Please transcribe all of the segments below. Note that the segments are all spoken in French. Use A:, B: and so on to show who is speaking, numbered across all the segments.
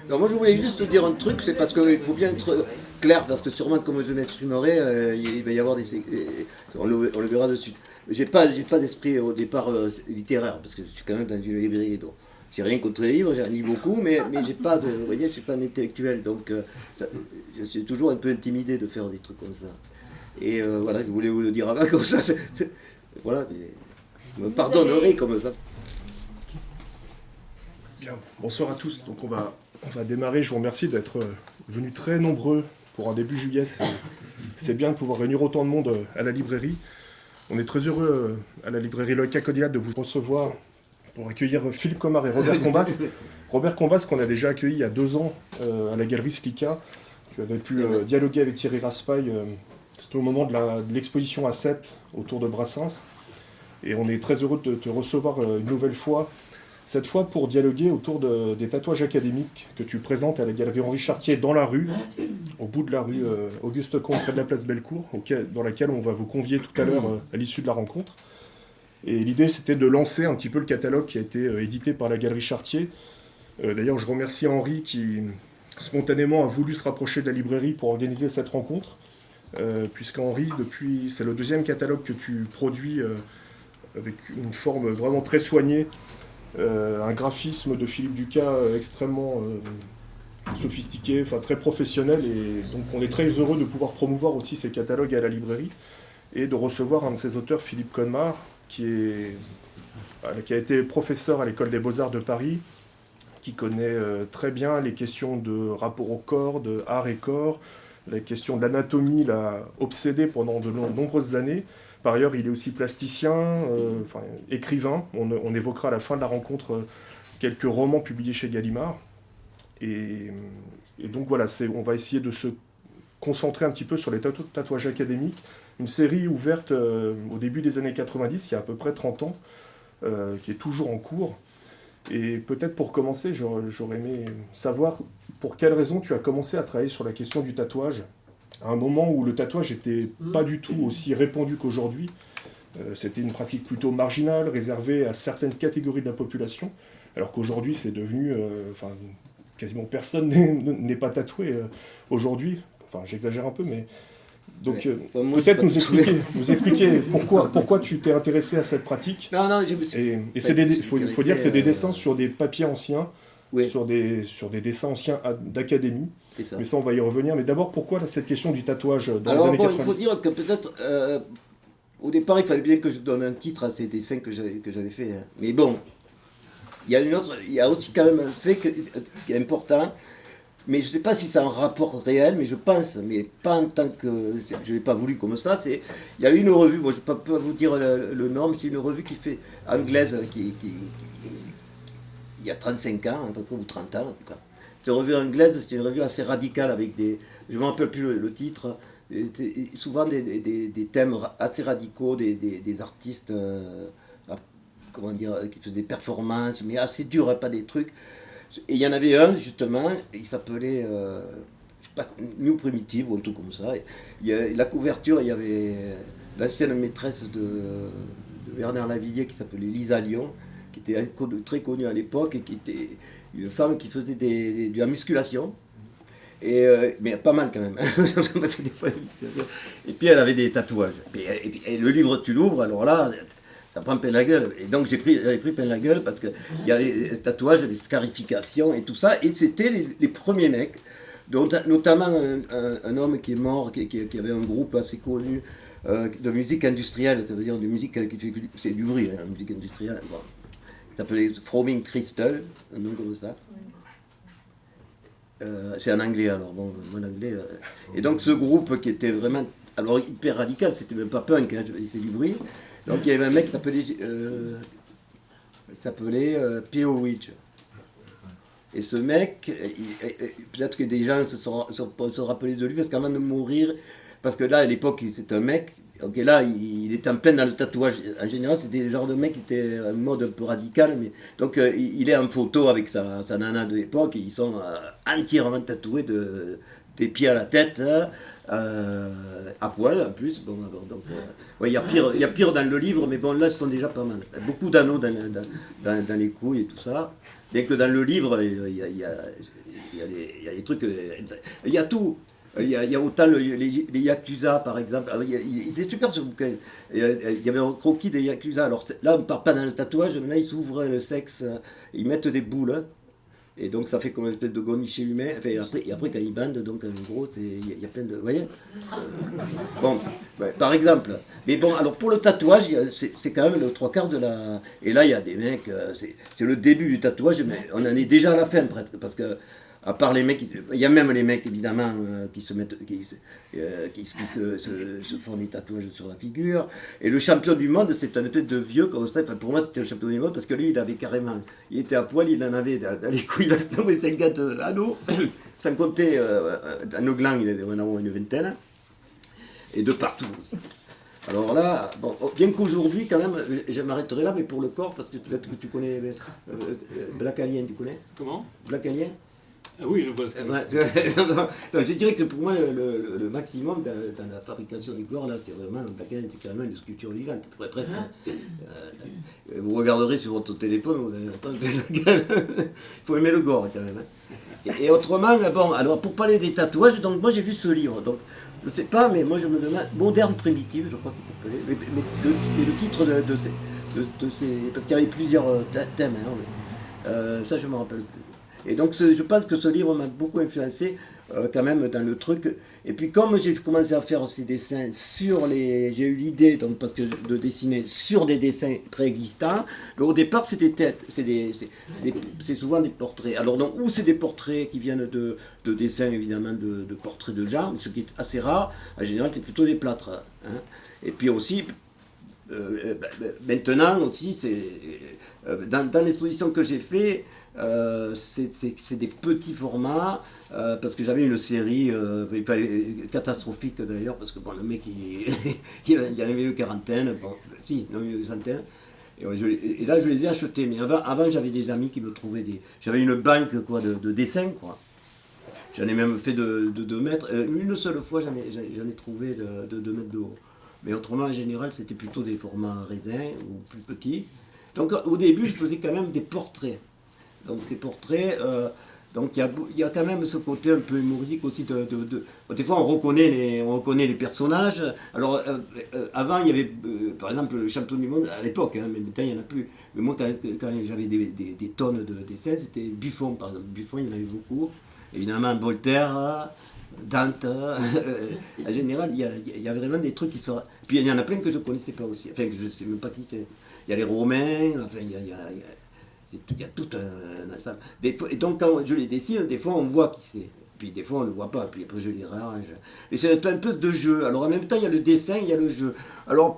A: Alors moi je voulais juste te dire un truc, c'est parce qu'il faut bien être clair, parce que sûrement comme je m'exprimerai, il va y avoir on le verra de suite. J'ai pas d'esprit au départ littéraire, parce que je suis quand même dans une librairie, donc j'ai rien contre les livres, j'en lis beaucoup, mais j'ai pas de, vous voyez, je suis pas un intellectuel, donc je suis toujours un peu intimidé de faire des trucs comme ça. Et voilà, je voulais vous le dire avant, comme ça, voilà, vous me pardonnerez comme ça.
B: Bien, bonsoir à tous. Donc on va démarrer. Je vous remercie d'être venus très nombreux pour un début juillet. C'est bien de pouvoir réunir autant de monde à la librairie. On est très heureux à la librairie Loïc Cacodilla de vous recevoir pour accueillir Philippe Comard et Robert Combas. Robert Combas qu'on a déjà accueilli il y a 2 ans à la galerie Slika. Tu avais pu dialoguer avec Thierry Raspail. C'était au moment de l'exposition à 7 autour de Brassens. Et on est très heureux de te recevoir une nouvelle fois. Cette fois pour dialoguer autour des tatouages académiques que tu présentes à la galerie Henri Chartier dans la rue, au bout de la rue Auguste Comte, près de la place Bellecour, dans laquelle on va vous convier tout à l'heure à l'issue de la rencontre. Et l'idée c'était de lancer un petit peu le catalogue qui a été édité par la galerie Chartier. D'ailleurs je remercie Henri qui spontanément a voulu se rapprocher de la librairie pour organiser cette rencontre, puisqu'Henri, c'est le 2e catalogue que tu produis avec une forme vraiment très soignée. Un graphisme de Philippe Ducas extrêmement sophistiqué, enfin très professionnel, et donc on est très heureux de pouvoir promouvoir aussi ces catalogues à la librairie et de recevoir un de ses auteurs, Philippe Conmar, qui a été professeur à l'école des Beaux-Arts de Paris, qui connaît très bien les questions de rapport au corps, de art et corps, la question de l'anatomie l'a obsédé pendant de nombreuses années. Par ailleurs, il est aussi plasticien, écrivain. On évoquera à la fin de la rencontre quelques romans publiés chez Gallimard. Et donc voilà, on va essayer de se concentrer un petit peu sur les tatouages académiques. Une série ouverte au début des années 90, il y a à peu près 30 ans, qui est toujours en cours. Et peut-être pour commencer, j'aurais aimé savoir pour quelles raisons tu as commencé à travailler sur la question du tatouage à un moment où le tatouage n'était pas du tout aussi répandu qu'aujourd'hui. C'était une pratique plutôt marginale, réservée à certaines catégories de la population, alors qu'aujourd'hui c'est devenu... quasiment personne n'est pas tatoué aujourd'hui. Enfin, j'exagère un peu, mais... Donc peut-être nous expliquer pourquoi tu t'es intéressé à cette pratique.
A: Non, je me suis...
B: Et faut dire que c'est des dessins sur des papiers anciens, oui. sur des dessins anciens d'académie. Mais ça, on va y revenir. Mais d'abord, pourquoi cette question du tatouage dans les années 90 ?
A: Il faut dire que peut-être, au départ, il fallait bien que je donne un titre à ces dessins que j'avais fait. Hein. Mais bon, il y a aussi quand même un fait qui est important. Mais je ne sais pas si c'est un rapport réel, mais je pense, mais pas en tant que... Je ne l'ai pas voulu comme ça. Il y a une revue, moi je ne peux pas vous dire le nom, mais c'est une revue qui fait anglaise, il y a 35 ans, à peu près, ou 30 ans en tout cas. Cette revue anglaise, c'était une revue assez radicale avec des... Je ne me rappelle plus le titre. Souvent des thèmes assez radicaux, des artistes, comment dire, qui faisaient des performances, mais assez durs, hein, pas des trucs... Et il y en avait un, justement, il s'appelait, je sais pas, New Primitive ou un truc comme ça. La couverture, il y avait l'ancienne maîtresse de Bernard Lavilliers qui s'appelait Lisa Lyon, qui était très connue à l'époque et qui était une femme qui faisait de la musculation. Mais pas mal quand même. Et puis elle avait des tatouages. Et le livre, tu l'ouvres, alors là... Ça prend plein la gueule. Et donc j'avais pris plein la gueule parce qu'il y a les tatouages, les scarifications et tout ça. Et c'était les premiers mecs, dont notamment un homme qui est mort, qui avait un groupe assez connu de musique industrielle. Ça veut dire de musique qui fait... C'est du bruit, hein, la musique industrielle. Bon. Il s'appelait Frowing Crystal, un nom comme ça. C'est en anglais alors, bon, mon anglais. Et donc ce groupe qui était vraiment... Alors hyper radical, c'était même pas punk, hein, c'est du bruit. Donc il y avait un mec qui s'appelait P.O. Widge. Et ce mec, peut-être que des gens se rappelaient de lui parce qu'avant de mourir, parce que là à l'époque c'était un mec, donc là il était en plein dans le tatouage. En général c'était le genre de mec qui était en mode un peu radical, mais donc il est en photo avec sa nana de l'époque et ils sont entièrement tatoués des pieds à la tête, à poil en plus. Bon, alors, donc, ouais, il y a pire dans le livre, mais bon, là, ce sont déjà pas mal. Beaucoup d'anneaux dans les couilles et tout ça. Bien que dans le livre, il y a des trucs. Il y a tout. Il y a autant les Yakuza, par exemple. C'est super ce bouquin. Il y avait un croquis des Yakuza. Alors là, on ne part pas dans le tatouage, mais là, ils s'ouvrent le sexe, ils mettent des boules. Hein. Et donc, ça fait comme une espèce de goniché humain. Enfin, et après, quand ils bandent, donc en gros, il y a plein de. Vous voyez Bon, ouais, par exemple. Mais bon, alors pour le tatouage, c'est quand même le trois quarts de la. Et là, il y a des mecs, c'est le début du tatouage, mais on en est déjà à la fin presque. Parce que à part les mecs, il y a même les mecs évidemment qui se mettent, qui se font des tatouages sur la figure. Et le champion du monde, c'est un espèce de vieux comme ça. Enfin, pour moi, c'était le champion du monde parce que lui, il avait carrément, il était à poil, il en avait dans les couilles, il avait 50 anneaux, sans compter dans nos glands, il avait vraiment une vingtaine, et de partout aussi. Alors là, bon, bien qu'aujourd'hui, quand même, je m'arrêterai là, mais pour le corps, parce que peut-être que tu connais Black Alien, tu connais
C: Comment?
A: Black Alien.
C: Ah oui, je vois ce que
A: Je dirais que pour moi, le maximum dans la fabrication du corps, là, c'est vraiment le Black Alien, c'est carrément une sculpture vivante, presque. Vous regarderez sur votre téléphone, vous allez entendre il faut aimer le gore quand même. Hein. Et autrement, bon, alors pour parler des tatouages, donc moi j'ai vu ce livre, donc je sais pas, mais moi je me demande, Moderne Primitive, je crois qu'il s'appelait, mais le titre de ces, parce qu'il y avait plusieurs thèmes, hein, ça je me rappelle plus. Et donc je pense que ce livre m'a beaucoup influencé quand même dans le truc. Et puis comme j'ai commencé à faire ces dessins sur les... J'ai eu l'idée donc parce que de dessiner sur des dessins préexistants. Mais au départ c'est des têtes, c'est souvent des portraits. Alors donc ou c'est des portraits qui viennent de dessins évidemment de portraits de gens, ce qui est assez rare. En général c'est plutôt des plâtres. Hein. Et puis aussi... maintenant aussi, dans l'exposition que j'ai fait, c'est des petits formats parce que j'avais une série catastrophique d'ailleurs parce que bon, le mec il en avait une quarantaine, bon, si, non, une centaine. Et là je les ai achetés, mais avant j'avais des amis qui me trouvaient j'avais une banque quoi, de dessins quoi. J'en ai même fait de 2 mètres. Une seule fois j'en ai trouvé de 2 mètres de haut. Mais autrement, en général, c'était plutôt des formats raisins ou plus petits. Donc au début, je faisais quand même des portraits. Donc ces portraits, donc il y a quand même ce côté un peu humoristique aussi. Des fois, on reconnaît les personnages. Alors avant, il y avait par exemple le champion du monde à l'époque, hein, mais maintenant il n'y en a plus. Mais moi, quand j'avais des tonnes de dessins, c'était Buffon par exemple. Buffon, il y en avait beaucoup. Évidemment, Voltaire. Dante, en général, il y a vraiment des trucs qui sont... Puis il y en a plein que je ne connaissais pas aussi, enfin que je ne sais même pas qui c'est. Il y a les Romains, enfin il y a tout un ensemble. Et donc quand je les dessine, des fois on voit qui c'est, puis des fois on ne le voit pas, puis après je les range. Et c'est un peu de jeu, alors en même temps il y a le dessin, il y a le jeu. Alors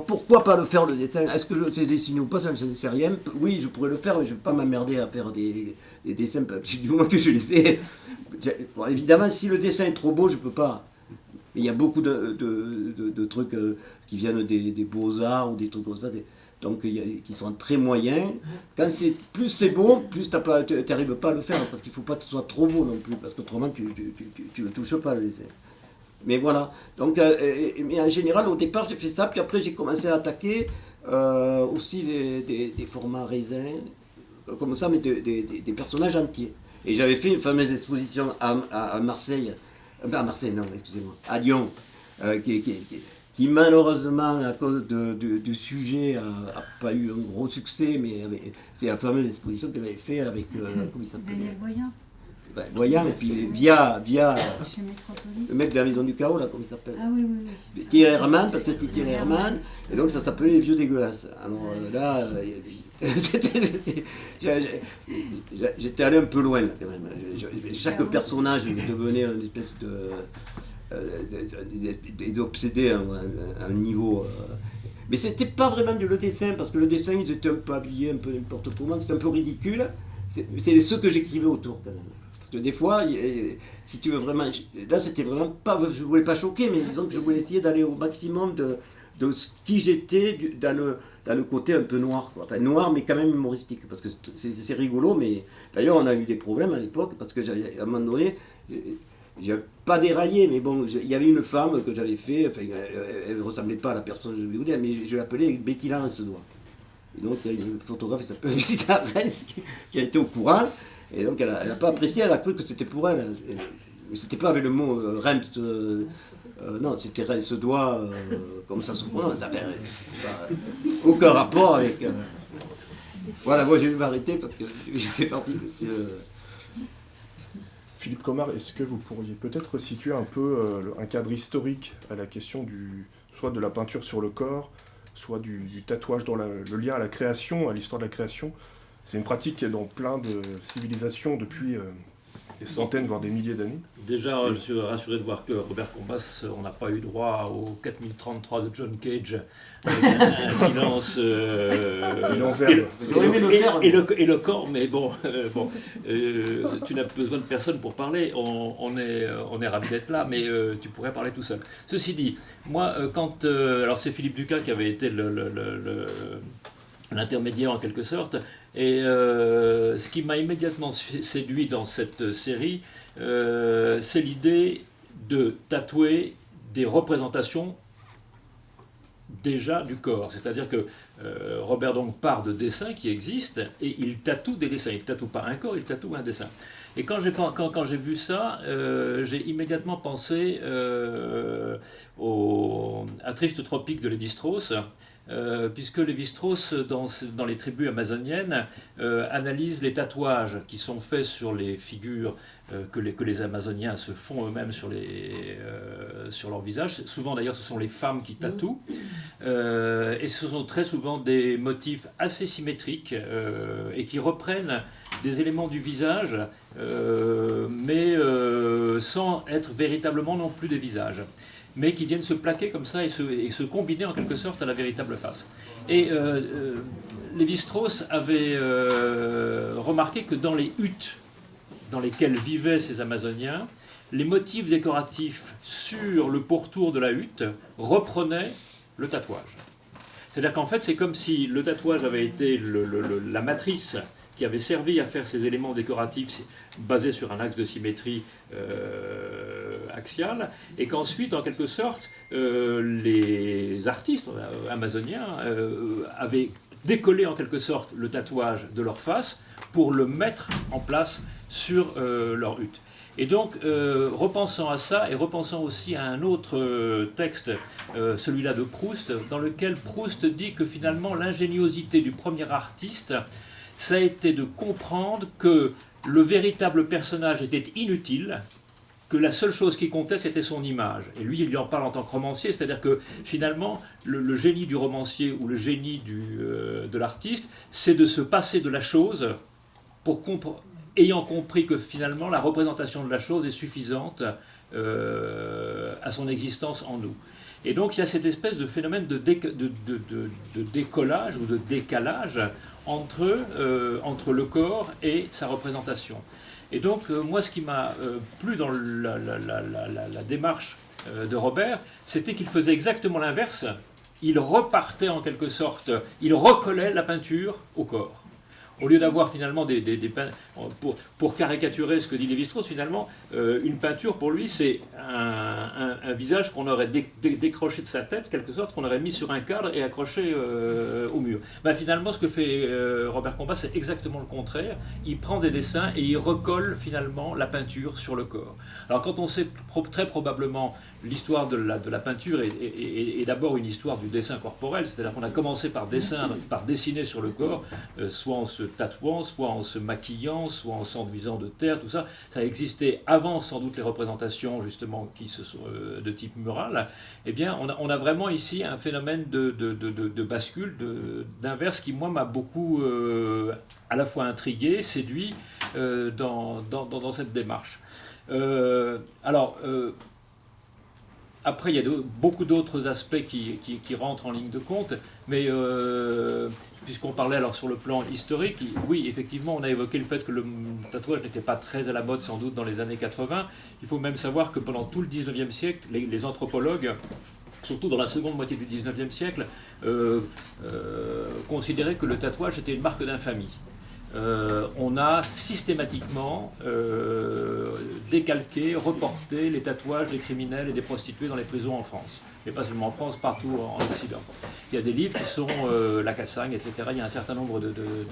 A: pourquoi pas le faire le dessin? Est-ce que je sais dessiner ou pas, ça je ne sais rien. Oui, je pourrais le faire, mais je ne vais pas m'emmerder à faire des dessins, du moment que je les sais. Bon, évidemment, si le dessin est trop beau, je ne peux pas. Il y a beaucoup de trucs qui viennent des beaux-arts ou des trucs comme ça, donc qui sont très moyens. Quand plus c'est beau, plus tu n'arrives pas à le faire, parce qu'il ne faut pas que ce soit trop beau non plus, parce qu'autrement tu ne le touches pas le dessin. Mais voilà. Donc, mais en général, au départ, j'ai fait ça, puis après j'ai commencé à attaquer aussi des formats raisins, comme ça, mais des personnages entiers. Et j'avais fait une fameuse exposition à Marseille, à Marseille, non, excusez-moi, à Lyon, qui malheureusement, à cause du sujet, n'a pas eu un gros succès, mais c'est la fameuse exposition que j'avais fait avec, comment il s'appelle
D: Daniel Voyant.
A: Voyant, et puis via
D: Chez Métropolis.
A: le mec de la Maison du Chaos, là, comment il s'appelle
D: Ah oui, oui.
A: Thierry Herman, parce que c'était Thierry Herman, et donc ça s'appelait Les Vieux Dégueulasses. Alors là, j'étais allé un peu loin, là, quand même. Chaque personnage devenait une espèce des obsédés à un niveau... Mais c'était pas vraiment le dessin, parce que le dessin, ils étaient un peu habillés, un peu n'importe comment, c'était un peu ridicule. C'est ce que j'écrivais autour, quand même. Parce que des fois, si tu veux vraiment... Là, c'était vraiment pas... Je voulais pas choquer, mais disons que je voulais essayer d'aller au maximum de qui j'étais dans le côté un peu noir, quoi. Enfin, noir, mais quand même humoristique, parce que c'est rigolo, mais... D'ailleurs, on a eu des problèmes à l'époque, parce que à un moment donné... j'ai pas déraillé, mais bon, il y avait une femme que j'avais fait, enfin, elle ne ressemblait pas à la personne que je voulais vous dire, mais je l'appelais Betty la Rince-Doigt. Et donc, il y a une photographe qui s'appelle Betty la Rince qui a été au courant, et donc elle n'a pas apprécié, elle a cru que c'était pour elle. Mais c'était pas avec le mot Rince, non, c'était Rince-Doigt, comme ça se prononce, ça fait aucun rapport avec. Voilà, moi je vais m'arrêter parce que j'étais parti.
B: Philippe Comard, est-ce que vous pourriez peut-être situer un peu un cadre historique à la question soit de la peinture sur le corps, soit du tatouage dans le lien à la création, à l'histoire de la création? C'est une pratique qui est dans plein de civilisations depuis des centaines, voire des milliers d'années.
C: Déjà, je suis rassuré de voir que Robert Combas, on n'a pas eu droit au 4033 de John Cage, avec un silence... et le corps, mais bon, tu n'as besoin de personne pour parler, on est ravis d'être là, mais tu pourrais parler tout seul. Ceci dit, moi, alors c'est Philippe Ducas qui avait été l'intermédiaire en quelque sorte, et ce qui m'a immédiatement séduit dans cette série, c'est l'idée de tatouer des représentations déjà du corps. C'est-à-dire que Robert donc part de dessins qui existent et il tatoue des dessins. Il ne tatoue pas un corps, il tatoue un dessin. Et quand j'ai vu ça, j'ai immédiatement pensé à Triste Tropique de Lévi-Strauss, puisque Lévi-Strauss, dans les tribus amazoniennes, analyse les tatouages qui sont faits sur les figures que les Amazoniens se font eux-mêmes sur leur visage. Souvent d'ailleurs ce sont les femmes qui tatouent, et ce sont très souvent des motifs assez symétriques et qui reprennent des éléments du visage, mais sans être véritablement non plus des visages, mais qui viennent se plaquer comme ça et se combiner en quelque sorte à la véritable face. Et Lévi-Strauss avait remarqué que dans les huttes dans lesquelles vivaient ces Amazoniens, les motifs décoratifs sur le pourtour de la hutte reprenaient le tatouage. C'est-à-dire qu'en fait, c'est comme si le tatouage avait été la matrice qui avait servi à faire ces éléments décoratifs basés sur un axe de symétrie axiale, et qu'ensuite, en quelque sorte, les artistes amazoniens avaient décollé en quelque sorte le tatouage de leur face pour le mettre en place sur leur hutte. Et donc, repensant à ça, et repensant aussi à un autre texte, celui-là de Proust, dans lequel Proust dit que finalement l'ingéniosité du premier artiste, ça a été de comprendre que le véritable personnage était inutile, que la seule chose qui comptait, c'était son image. Et lui, il lui en parle en tant que romancier, c'est-à-dire que finalement, le génie du romancier ou le génie de l'artiste, c'est de se passer de la chose ayant compris que finalement, la représentation de la chose est suffisante à son existence en nous. Et donc, il y a cette espèce de phénomène de décollage ou de décalage entre le corps et sa représentation. Et donc, moi, ce qui m'a plu dans la démarche de Robert, c'était qu'il faisait exactement l'inverse. Il repartait en quelque sorte, il recollait la peinture au corps. Au lieu d'avoir finalement pour caricaturer ce que dit Lévi-Strauss, finalement, une peinture pour lui, c'est un visage qu'on aurait décroché de sa tête, quelque sorte, qu'on aurait mis sur un cadre et accroché au mur. Ben, finalement, ce que fait Robert Combas, c'est exactement le contraire. Il prend des dessins et il recolle finalement la peinture sur le corps. Alors quand on sait très probablement l'histoire de la peinture est d'abord une histoire du dessin corporel, c'est-à-dire qu'on a commencé par dessiner sur le corps, soit en se tatouant, soit en se maquillant, soit en s'enduisant de terre, tout ça. Ça existait avant sans doute les représentations justement de type mural. Eh bien, on a vraiment ici un phénomène de bascule, d'inverse qui moi m'a beaucoup à la fois intrigué, séduit dans cette démarche. Après, il y a beaucoup d'autres aspects qui rentrent en ligne de compte, mais puisqu'on parlait alors sur le plan historique, oui, effectivement, on a évoqué le fait que le tatouage n'était pas très à la mode sans doute dans les années 80. Il faut même savoir que pendant tout le 19e siècle, les anthropologues, surtout dans la seconde moitié du 19e siècle, considéraient que le tatouage était une marque d'infamie. on a systématiquement décalqué, reporté les tatouages des criminels et des prostituées dans les prisons en France. Mais pas seulement en France, partout en Occident. Il y a des livres qui sont La Cassagne, etc. Il y a un certain nombre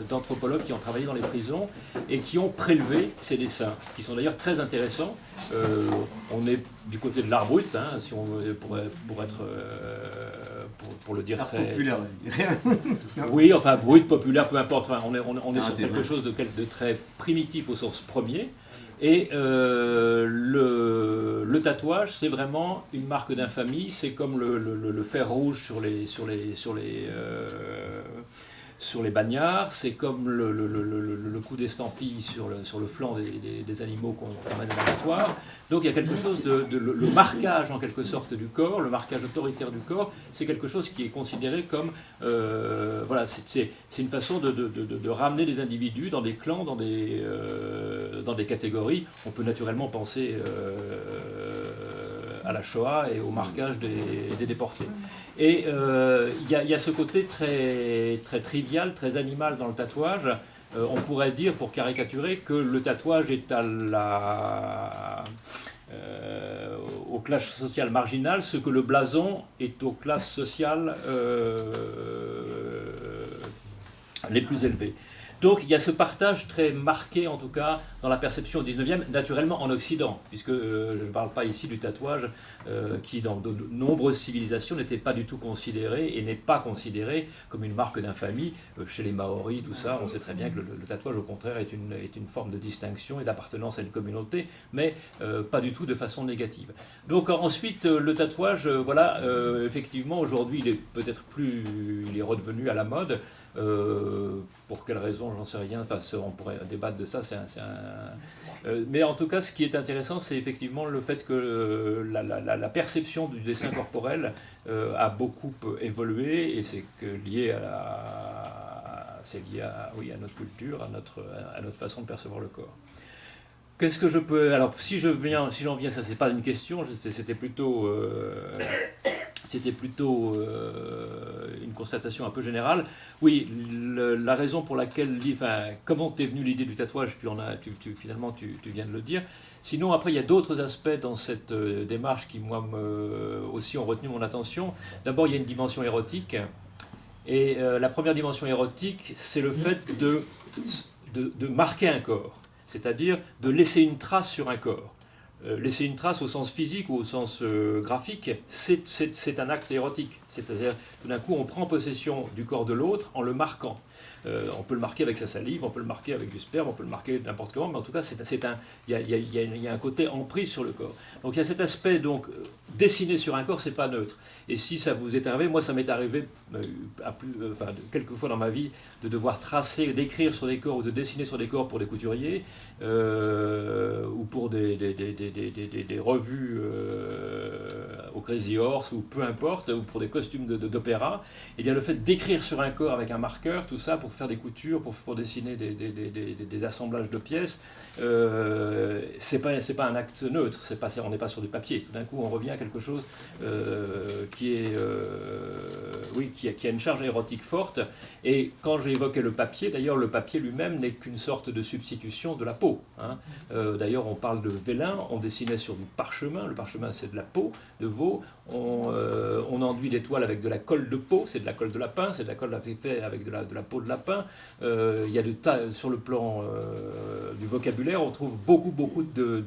C: d'anthropologues qui ont travaillé dans les prisons et qui ont prélevé ces dessins, qui sont d'ailleurs très intéressants. On est du côté de l'art brut, hein, si on pour le dire
A: Art
C: très
A: populaire, je dirais.
C: oui, enfin brut, populaire, peu importe. Enfin, on est sur
A: c'est
C: quelque
A: vrai.
C: chose de très primitif au sens premier. Et le tatouage, c'est vraiment une marque d'infamie. C'est comme le fer rouge sur les bagnards. C'est comme le coup d'estampille sur le flanc des animaux qu'on amène à l'abattoir. Donc il y a quelque chose le marquage en quelque sorte du corps, le marquage autoritaire du corps, c'est quelque chose qui est considéré comme voilà, c'est une façon de ramener des individus dans des clans, dans des catégories. On peut naturellement penser à la Shoah et au marquage des déportés. Et il y a ce côté très, très trivial, très animal dans le tatouage. On pourrait dire, pour caricaturer, que le tatouage est aux classes sociales marginales, ce que le blason est aux classes sociales les plus élevées. Donc il y a ce partage très marqué, en tout cas, dans la perception au 19e, naturellement en Occident, puisque je ne parle pas ici du tatouage, qui dans de nombreuses civilisations n'était pas du tout considéré, et n'est pas considéré comme une marque d'infamie. Chez les Maoris, tout ça, on sait très bien que le tatouage, au contraire, est une forme de distinction et d'appartenance à une communauté, mais pas du tout de façon négative. Donc ensuite, le tatouage, voilà, effectivement, aujourd'hui, il est peut-être il est redevenu à la mode. Pour quelle raison, j'en sais rien. Enfin, on pourrait débattre de ça. Mais en tout cas, ce qui est intéressant, c'est effectivement le fait que la perception du dessin corporel a beaucoup évolué, et c'est lié à notre culture, à notre façon de percevoir le corps. Qu'est-ce que je peux... Alors, si j'en viens, ça c'est pas une question, c'était plutôt une constatation un peu générale. Oui, la raison pour laquelle... comment t'es venue l'idée du tatouage, finalement, tu viens de le dire. Sinon, après, il y a d'autres aspects dans cette démarche qui, moi, aussi ont retenu mon attention. D'abord, il y a une dimension érotique. Et la première dimension érotique, c'est le fait de marquer un corps. C'est-à-dire de laisser une trace sur un corps. Laisser une trace au sens physique ou au sens graphique, c'est un acte érotique. C'est-à-dire, tout d'un coup, on prend possession du corps de l'autre en le marquant. On peut le marquer avec sa salive, on peut le marquer avec du sperme, on peut le marquer n'importe comment, mais en tout cas, il y a un côté emprise sur le corps. Donc il y a cet aspect, donc, dessiner sur un corps, c'est pas neutre. Et si ça vous est arrivé, moi ça m'est arrivé quelques fois dans ma vie, de devoir tracer, d'écrire sur des corps ou de dessiner sur des corps pour des couturiers, ou pour des revues au Crazy Horse, ou peu importe, ou pour des costumes d'opéra. Et bien le fait d'écrire sur un corps avec un marqueur, tout ça, pour faire des coutures, pour dessiner des assemblages de pièces, c'est pas un acte neutre, on n'est pas sur du papier. Tout d'un coup, on revient à quelque chose qui a une charge érotique forte. Et quand j'ai évoqué le papier, d'ailleurs, le papier lui-même n'est qu'une sorte de substitution de la peau. Hein. D'ailleurs, on parle de vélin, on dessinait sur du parchemin. Le parchemin, c'est de la peau de veau. On enduit des toiles avec de la colle de peau, c'est de la colle de lapin, c'est de la colle faite avec de la peau de lapin. Il y a sur le plan du vocabulaire, on trouve beaucoup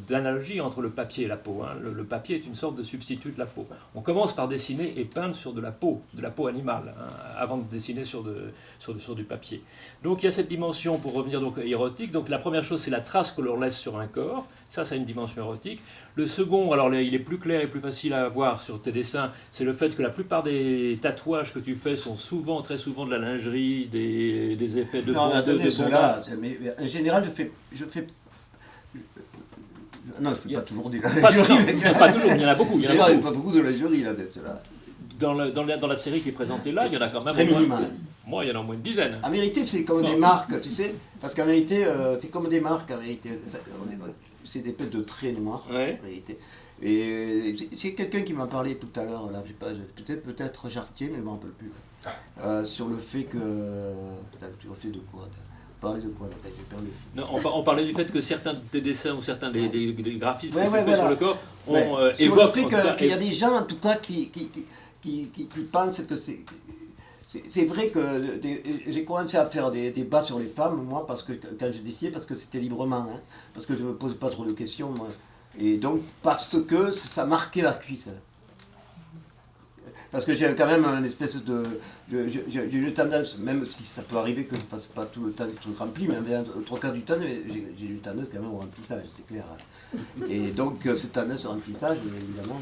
C: d'analogies entre le papier et la peau. Hein. Le papier est une sorte de substitut de la peau. On commence par dessiner et peindre sur de la peau animale, hein, avant de dessiner sur du papier. Donc il y a cette dimension, pour revenir donc érotique. Donc la première chose, c'est la trace que l'on laisse sur un corps. Ça a une dimension érotique. Le second, alors il est plus clair et plus facile à voir sur tes dessins, c'est le fait que la plupart des tatouages que tu fais sont très souvent de la lingerie, des effets de
A: cela, mais en général, je fais non, je fais pas toujours des
C: pas toujours, il y en a beaucoup.
A: Il n'y a pas beaucoup de lingerie là, de cela.
C: Dans la série qui est présentée là, il y en a quand même
A: très minimal.
C: Moi, il y en a au moins une dizaine.
A: En vérité, c'est comme des marques, tu sais, parce qu'en vérité, c'est comme des marques, en vérité. C'est des espèces de traits noirs,
C: ouais.
A: En vérité. Et c'est quelqu'un qui m'a parlé tout à l'heure, là, je sais pas, peut-être Chartier, mais je ne me rappelle plus, sur le fait que... Tu refais de quoi Parler de quoi là? J'ai perdu le fil.
C: Non, on parlait du fait que certains des dessins ou certains des graphismes
A: Ouais,
C: que tu
A: ouais,
C: fais
A: voilà.
C: sur le corps
A: Sur le
C: évoquent
A: fait
C: en tout cas,
A: qu'il y a des gens, en tout cas, qui pensent que c'est vrai que j'ai commencé à faire des débats sur les femmes, moi, parce que quand je dessinais, parce que c'était librement, hein, parce que je ne me posais pas trop de questions, moi. Et donc, parce que ça marquait la cuisse. Parce que j'ai quand même une espèce de... J'ai une tendance, même si ça peut arriver que je ne fasse pas tout le temps des trucs remplis, mais bien, 3/4 du temps, j'ai une tendance quand même au remplissage, c'est clair. Et donc cette tendance au remplissage, évidemment,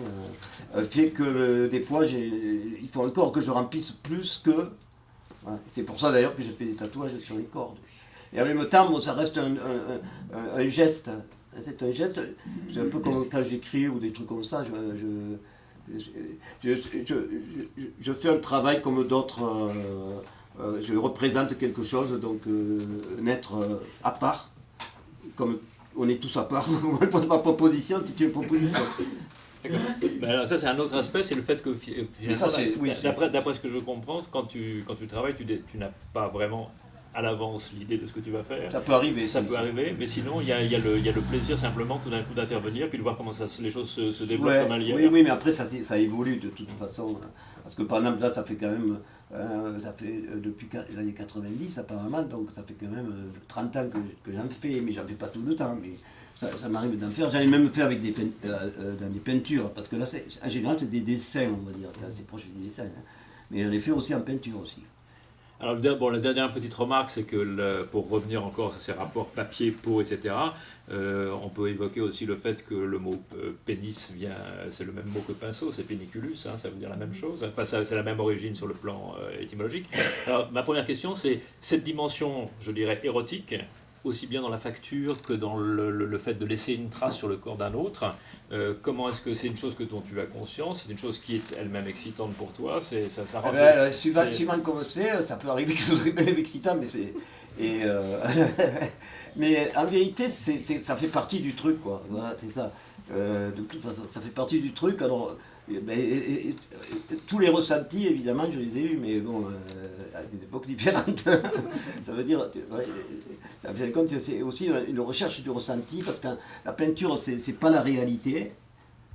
A: fait que des fois, il faut encore que je remplisse plus que... Voilà. C'est pour ça d'ailleurs que j'ai fait des tatouages sur les cordes. Et en même temps, bon, ça reste un geste. C'est un geste, c'est un peu comme quand j'écris ou des trucs comme ça, je fais un travail comme d'autres, je représente quelque chose, donc un être à part, comme on est tous à part. Ma proposition, c'est une proposition.
C: Ben alors ça c'est un autre aspect, c'est le fait que finalement, d'après ce que je comprends, quand tu travailles, tu n'as pas vraiment à l'avance l'idée de ce que tu vas faire.
A: Ça peut arriver.
C: Ça peut arriver, mais sinon il y a le plaisir simplement tout d'un coup d'intervenir, puis de voir comment les choses se développent comme un lien.
A: Oui, mais après ça évolue de toute façon. Parce que par exemple là, ça fait quand même, depuis les années 90 apparemment, donc ça fait quand même 30 ans que j'en fais, mais j'en fais pas tout le temps. Mais ça m'arrive d'en faire. J'en ai même fait avec dans des peintures, parce que là, en général, c'est des dessins, on va dire, c'est proche du dessin. Hein. Mais j'en ai fait aussi en peinture aussi.
C: Alors bon, la dernière petite remarque, c'est que pour revenir encore sur ces rapports papier, peau, etc., on peut évoquer aussi le fait que le mot pénis c'est le même mot que pinceau, c'est péniculus, hein, ça veut dire la même chose, enfin c'est la même origine sur le plan étymologique. Alors ma première question, c'est cette dimension, je dirais, érotique, aussi bien dans la facture que dans le fait de laisser une trace sur le corps d'un autre. Comment est-ce que c'est une chose dont tu as conscience? C'est une chose qui est elle-même excitante pour toi? Ça rend
A: Suivant comme c'est, ça peut arriver que ce soit même excitant, mais c'est... mais en vérité, ça fait partie du truc, quoi. Voilà, c'est ça. De toute façon, ça fait partie du truc. Alors, tous les ressentis, évidemment, je les ai eus, mais bon, à des époques différentes. Ça veut dire, ça fait compte que c'est aussi une recherche du ressenti, parce que la peinture, c'est pas la réalité.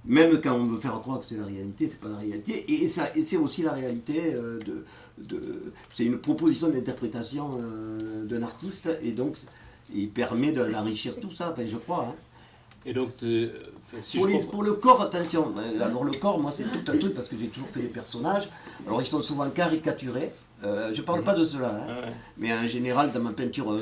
A: Même quand on veut faire croire que c'est la réalité, c'est pas la réalité. Et c'est aussi la réalité c'est une proposition d'interprétation d'un artiste, et donc il permet d'enrichir tout ça, enfin, je crois. Hein.
C: Et donc,
A: pour le corps, attention, alors le corps, moi c'est tout un truc, parce que j'ai toujours fait des personnages, alors ils sont souvent caricaturés, je parle pas de cela, hein, mais en général dans ma peinture,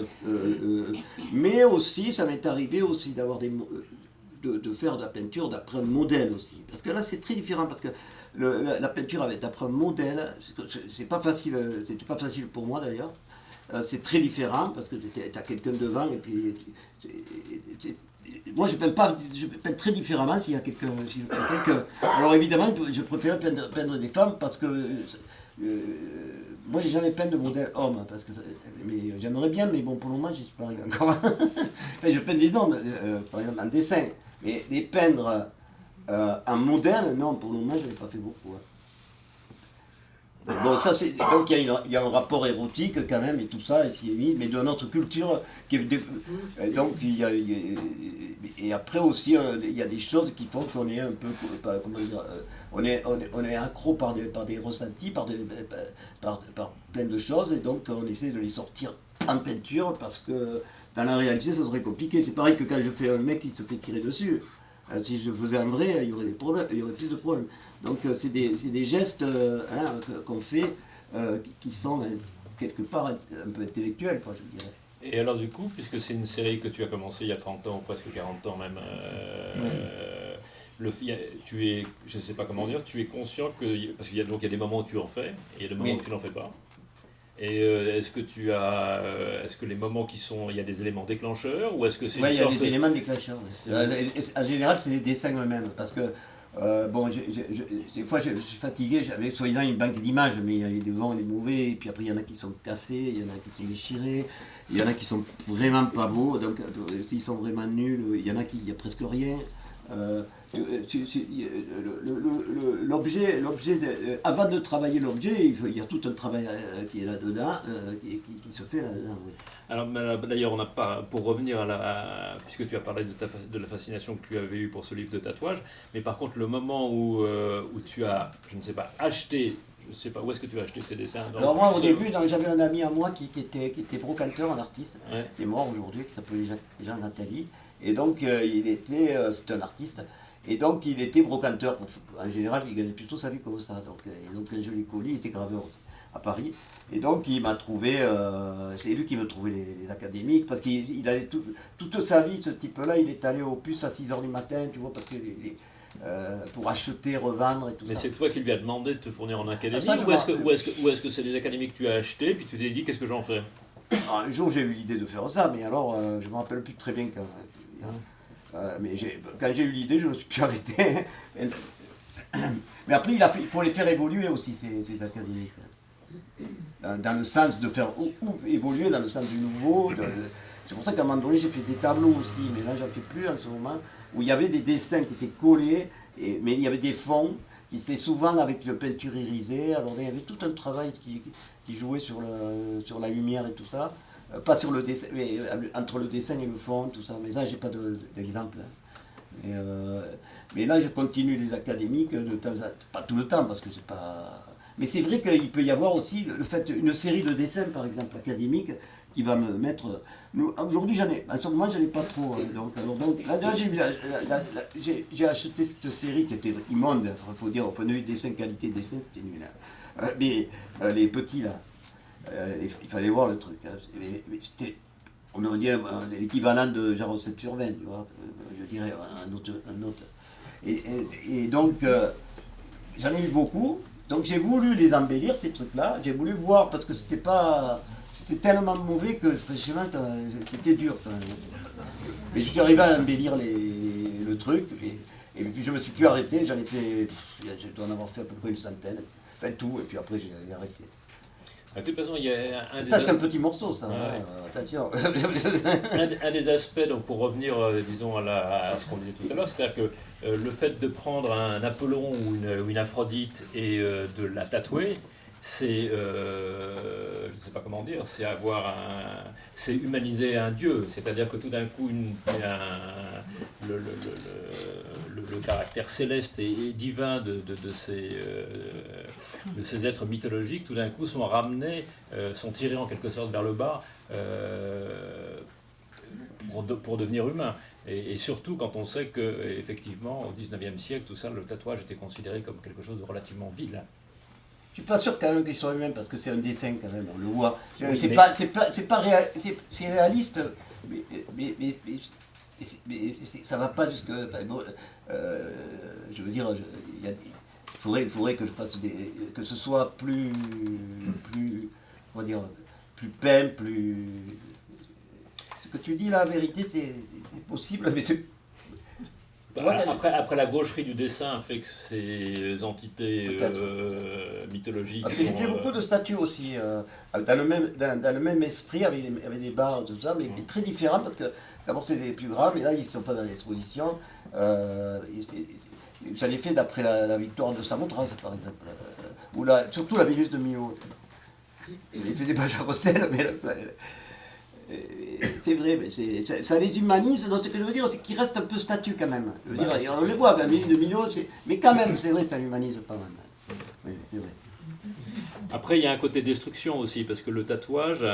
A: mais aussi ça m'est arrivé aussi d'avoir de faire de la peinture d'après un modèle aussi, parce que là c'est très différent, parce que la peinture d'après un modèle, c'était pas facile pour moi d'ailleurs. C'est très différent, parce que tu as quelqu'un devant, et puis moi je peins très différemment s'il y a quelqu'un alors évidemment je préfère peindre des femmes, parce que moi j'ai jamais peint de modèle homme, parce que mais j'aimerais bien, mais bon, pour le moment j'y suis pas arrivé encore. Enfin, je peins des hommes, par exemple en dessin, mais les peindre en modèle, non, pour le moment je n'ai pas fait beaucoup. Hein. Bon, ça c'est, donc il y a un rapport érotique quand même, et tout ça, mais de notre culture, donc et après aussi il y a des choses qui font qu'on est un peu, comment dire, on est accro par des ressentis, par plein de choses, et donc on essaie de les sortir en peinture, parce que dans la réalité ça serait compliqué. C'est pareil que quand je fais un mec qui se fait tirer dessus. Si je faisais un vrai, il y aurait des problèmes, il y aurait plus de problèmes. Donc c'est des gestes qu'on fait qui sont quelque part un peu intellectuels, quoi, je dirais.
C: Et alors du coup, puisque c'est une série que tu as commencé il y a 30 ans, presque 40 ans même, tu es, je ne sais pas comment dire, tu es conscient que, parce qu'il y a des moments où tu en fais, et il y a des moments où tu n'en fais pas. Et est-ce que les moments il y a des éléments déclencheurs, ou est-ce que c'est
A: il y a des éléments déclencheurs. En général, c'est les dessins eux-mêmes, parce que des fois je suis fatigué, j'avais soi-disant une banque d'images, mais il y a des bons et des mauvais, et puis après il y en a qui sont cassés, il y en a qui sont déchirés, il y en a qui sont vraiment pas beaux, donc s'ils sont vraiment nuls, il y en a qui, il n'y a presque rien. L'objet, avant de travailler l'objet, il y a tout un travail qui est là-dedans, qui se fait là-dedans. Oui.
C: Alors d'ailleurs, on n'a pas, pour revenir puisque tu as parlé de la fascination que tu avais eue pour ce livre de tatouage, mais par contre le moment où tu as, je ne sais pas, acheté, je ne sais pas où est-ce que tu as acheté ces dessins.
A: Alors moi au début, j'avais un ami à moi qui était brocanteur, un artiste,
C: Ouais.
A: qui est mort aujourd'hui, qui s'appelait Jean Nathalie, et donc c'était un artiste. Et donc il était brocanteur, en général il gagnait plutôt sa vie comme ça. Donc quand je l'ai connu, il était graveur à Paris. Et donc il m'a trouvé, c'est lui qui me trouvait les académiques, parce qu'il allait toute sa vie, ce type-là, il est allé au puce à 6h du matin, tu vois, parce que pour acheter, revendre et tout
C: Mais
A: ça.
C: c'est toi qui lui as demandé de te fournir en académie,
A: ça, je me rappelle.
C: ou est-ce que c'est des académies que tu as achetées, puis tu t'es dit qu'est-ce que j'en fais?
A: Alors, un jour j'ai eu l'idée de faire ça, mais alors je ne me rappelle plus très bien quand. Mais quand j'ai eu l'idée, je me suis plus arrêté. Mais après, il faut les faire évoluer aussi, ces académies. Dans le sens de faire évoluer, dans le sens du nouveau. C'est pour ça qu'à un moment donné, j'ai fait des tableaux aussi, mais là, j'en fais plus en ce moment, où il y avait des dessins qui étaient collés, mais il y avait des fonds qui étaient souvent avec de peinture irisée. Alors il y avait tout un travail qui jouait sur la lumière et tout ça. Pas sur le dessin, mais entre le dessin et le fond, tout ça. Mais là, j'ai pas d'exemple. Mais là, je continue les académiques de temps à temps. Pas tout le temps, parce que c'est pas. Mais c'est vrai qu'il peut y avoir aussi le fait, une série de dessins, par exemple, académiques, qui va me mettre. Aujourd'hui, en ce moment, j'en ai pas trop. Donc là, j'ai acheté cette série qui était immonde, il faut dire, au point de vue dessin, qualité dessin, c'était nul. Mais les petits, là. Il fallait voir le truc. Hein. C'était, on va dire, l'équivalent de genre 7/20, tu vois, je dirais un autre. Et donc, j'en ai eu beaucoup. Donc j'ai voulu les embellir, ces trucs-là. J'ai voulu voir, parce que c'était tellement mauvais que franchement, c'était dur. Mais je suis arrivé à embellir le truc. Et puis je me suis plus arrêté. J'en ai fait, je dois en avoir fait à peu près une centaine. Enfin tout, et puis après j'ai arrêté.
C: De toute façon, il y a
A: Ça, c'est un petit morceau, ça.
C: Ouais.
A: Attention.
C: un des aspects, donc pour revenir, disons, à ce qu'on disait tout à l'heure, c'est-à-dire que le fait de prendre un Apollon ou une Aphrodite et de la tatouer, c'est, je ne sais pas comment dire, c'est humaniser un dieu, c'est-à-dire que tout d'un coup, le caractère céleste et divin de ces êtres mythologiques, tout d'un coup, sont ramenés, sont tirés en quelque sorte vers le bas pour devenir humain. Et surtout quand on sait que, effectivement, au XIXe siècle, tout ça, le tatouage était considéré comme quelque chose de relativement vil.
A: Je suis pas sûr quand même qu'ils soient humains parce que c'est un dessin quand même, on le voit.
C: Oui,
A: C'est réaliste, mais ça va pas jusque. Je veux dire, il faudrait que je fasse que ce soit plus, on va dire, plus peint, plus. Ce que tu dis la vérité, c'est possible, mais c'est.
C: Après, la gaucherie du dessin fait que ces entités mythologiques.
A: Parce que j'ai fait beaucoup de statues aussi, dans le même esprit, avec des barres, tout ça, mais très différents, parce que d'abord c'est les plus graves, et là ils ne sont pas dans l'exposition. J'en ai fait d'après la victoire de Samothrace, par exemple, ou surtout la Vénus de Milo. J'ai fait des pages à recel, mais. C'est vrai, mais ça les humanise. Donc, ce que je veux dire, c'est qu'ils restent un peu statues quand même. Je veux dire, on les voit, la Vénus de Milo, mais quand même, c'est vrai, ça l'humanise pas mal. Oui, c'est vrai.
C: Après, il y a un côté destruction aussi, parce que le tatouage,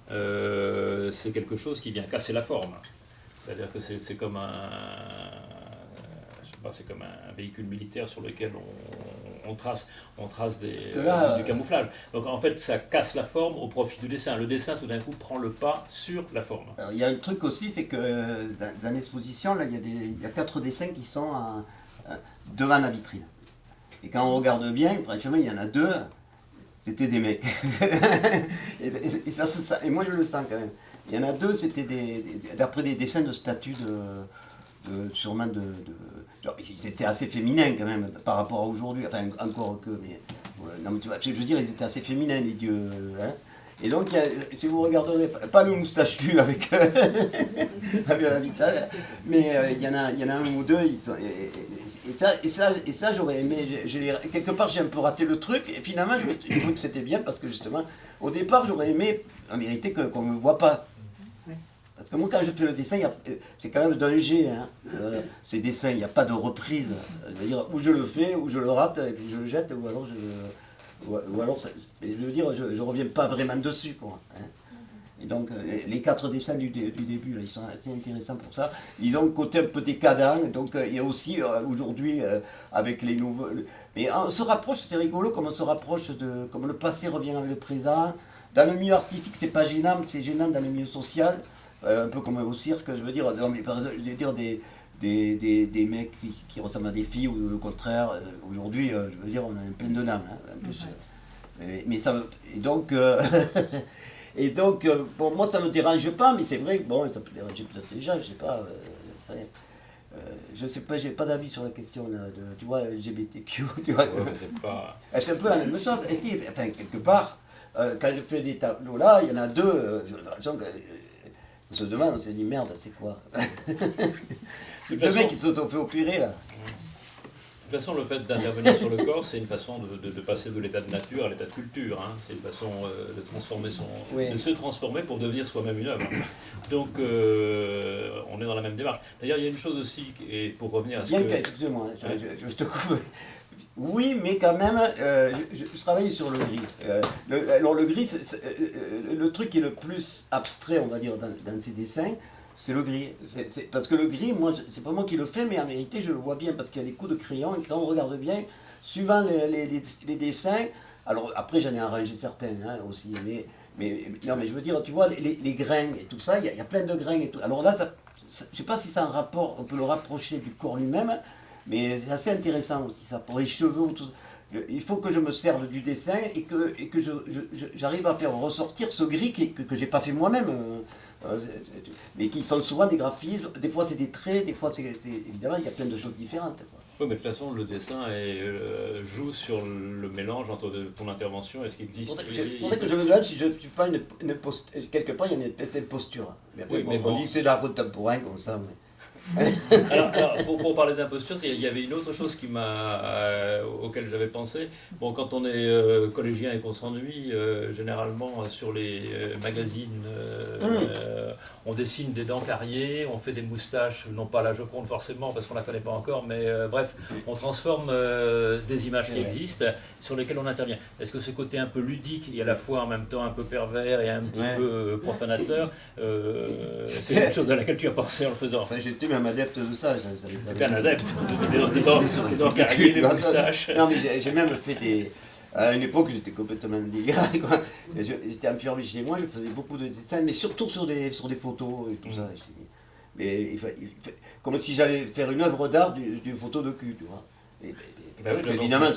C: c'est quelque chose qui vient casser la forme. C'est-à-dire que c'est comme c'est comme un véhicule militaire sur lequel on trace du camouflage. Donc en fait, ça casse la forme au profit du dessin. Le dessin, tout d'un coup, prend le pas sur la forme.
A: Alors, il y a un truc aussi, c'est que dans l'exposition, là, il y a 4 dessins qui sont devant la vitrine. Et quand on regarde bien, franchement, il y en a 2, c'était des mecs. et ça se sent, et moi je le sens quand même. Il y en a 2, c'était d'après des dessins de statues sûrement c'était assez féminin quand même par rapport à aujourd'hui, enfin encore que, mais non, mais tu vois, je veux dire, ils étaient assez féminins les dieux, hein. Et donc, si vous regarderez, pas le moustachu avec, avec la Vital, mais il y en a un ou deux, et ça j'aurais aimé, quelque part j'ai un peu raté le truc, et finalement je trouve que c'était bien, parce que justement, au départ j'aurais aimé, en vérité, qu'on ne me voit pas. Parce que moi, quand je fais le dessin, c'est quand même d'un jet. Hein. Ces dessins, il n'y a pas de reprise. Je veux dire, ou je le fais, ou je le rate, et puis je le jette, ou alors je veux dire, je ne reviens pas vraiment dessus. Quoi, hein. Et donc, les 4 dessins du début, là, ils sont assez intéressants pour ça. Ils ont le côté un peu décadent. Donc, il y a aussi, aujourd'hui, avec les nouveaux... Mais on se rapproche, c'est rigolo, comme on se rapproche comme le passé revient avec le présent. Dans le milieu artistique, c'est pas gênant, mais c'est gênant dans le milieu social. Un peu comme au cirque, je veux dire, par exemple, je veux dire des mecs qui ressemblent à des filles, ou le contraire, aujourd'hui, je veux dire, on a plein de dames, hein, en plus. Mais ça, et donc, bon, moi ça me dérange pas, mais c'est vrai que bon, ça peut déranger peut-être les gens, je sais pas, je sais pas, j'ai pas d'avis sur la question là, tu vois, LGBTQ, tu vois. C'est un peu la même chose, et si, enfin, quelque part, quand je fais des tableaux là, il y en a deux, on se demande, on s'est dit merde, c'est quoi? C'est deux mecs qui se sont fait opérer là.
E: De toute façon, le fait d'intervenir sur le corps, c'est une façon de passer de l'état de nature à l'état de culture. Hein. C'est une façon de transformer de se transformer pour devenir soi-même une œuvre. Donc, on est dans la même démarche. D'ailleurs, il y a une chose aussi, et pour revenir à ce que...
A: Excusez-moi, je te coupe. Oui, mais quand même, je travaille sur le gris. Alors le gris, le truc qui est le plus abstrait, on va dire, dans ces dessins, c'est le gris. Parce que le gris, moi, c'est pas moi qui le fais, mais en vérité, je le vois bien, parce qu'il y a des coups de crayon, et quand on regarde bien, suivant les dessins, alors après j'en ai arrangé certains hein, aussi, non, mais je veux dire, tu vois, les grains et tout ça, il y a plein de grains et tout. Alors là, je sais pas si c'est un rapport, on peut le rapprocher du corps lui-même, mais c'est assez intéressant aussi ça, pour les cheveux ou tout ça. Il faut que je me serve du dessin et que j'arrive à faire ressortir ce gris que j'ai pas fait moi-même, mais qui sont souvent des graphismes. Des fois c'est des traits, des fois évidemment il y a plein de choses différentes. Quoi.
E: Oui, mais de toute façon, le dessin joue sur le mélange entre ton intervention et ce qui existe.
A: C'est pour ça que je me demande si je ne suis pas quelque part il y a une telle posture. Mais après,
E: oui,
A: on dit que c'est de l'art contemporain comme ça. Mais...
E: alors pour parler d'imposture, il y avait une autre chose auquel j'avais pensé. Bon, quand on est collégien et qu'on s'ennuie, généralement sur les magazines, on dessine des dents carriées, on fait des moustaches, non pas la Joconde forcément parce qu'on la connaît pas encore, mais bref, on transforme des images qui existent sur lesquelles on intervient. Est-ce que ce côté un peu ludique et à la fois en même temps un peu pervers et un petit peu profanateur, c'est une chose à laquelle tu as pensé en le faisant?
A: Enfin, j'étais même adepte de ça.
E: T'étais un adepte des dents carriées, des moustaches.
A: Non, mais j'ai même fait à une époque, j'étais complètement déliré. J'étais enfermé chez moi, je faisais beaucoup de dessins, mais surtout sur des photos et tout ça. Mais comme si j'allais faire une œuvre d'art d'une photo de cul, tu vois. Évidemment,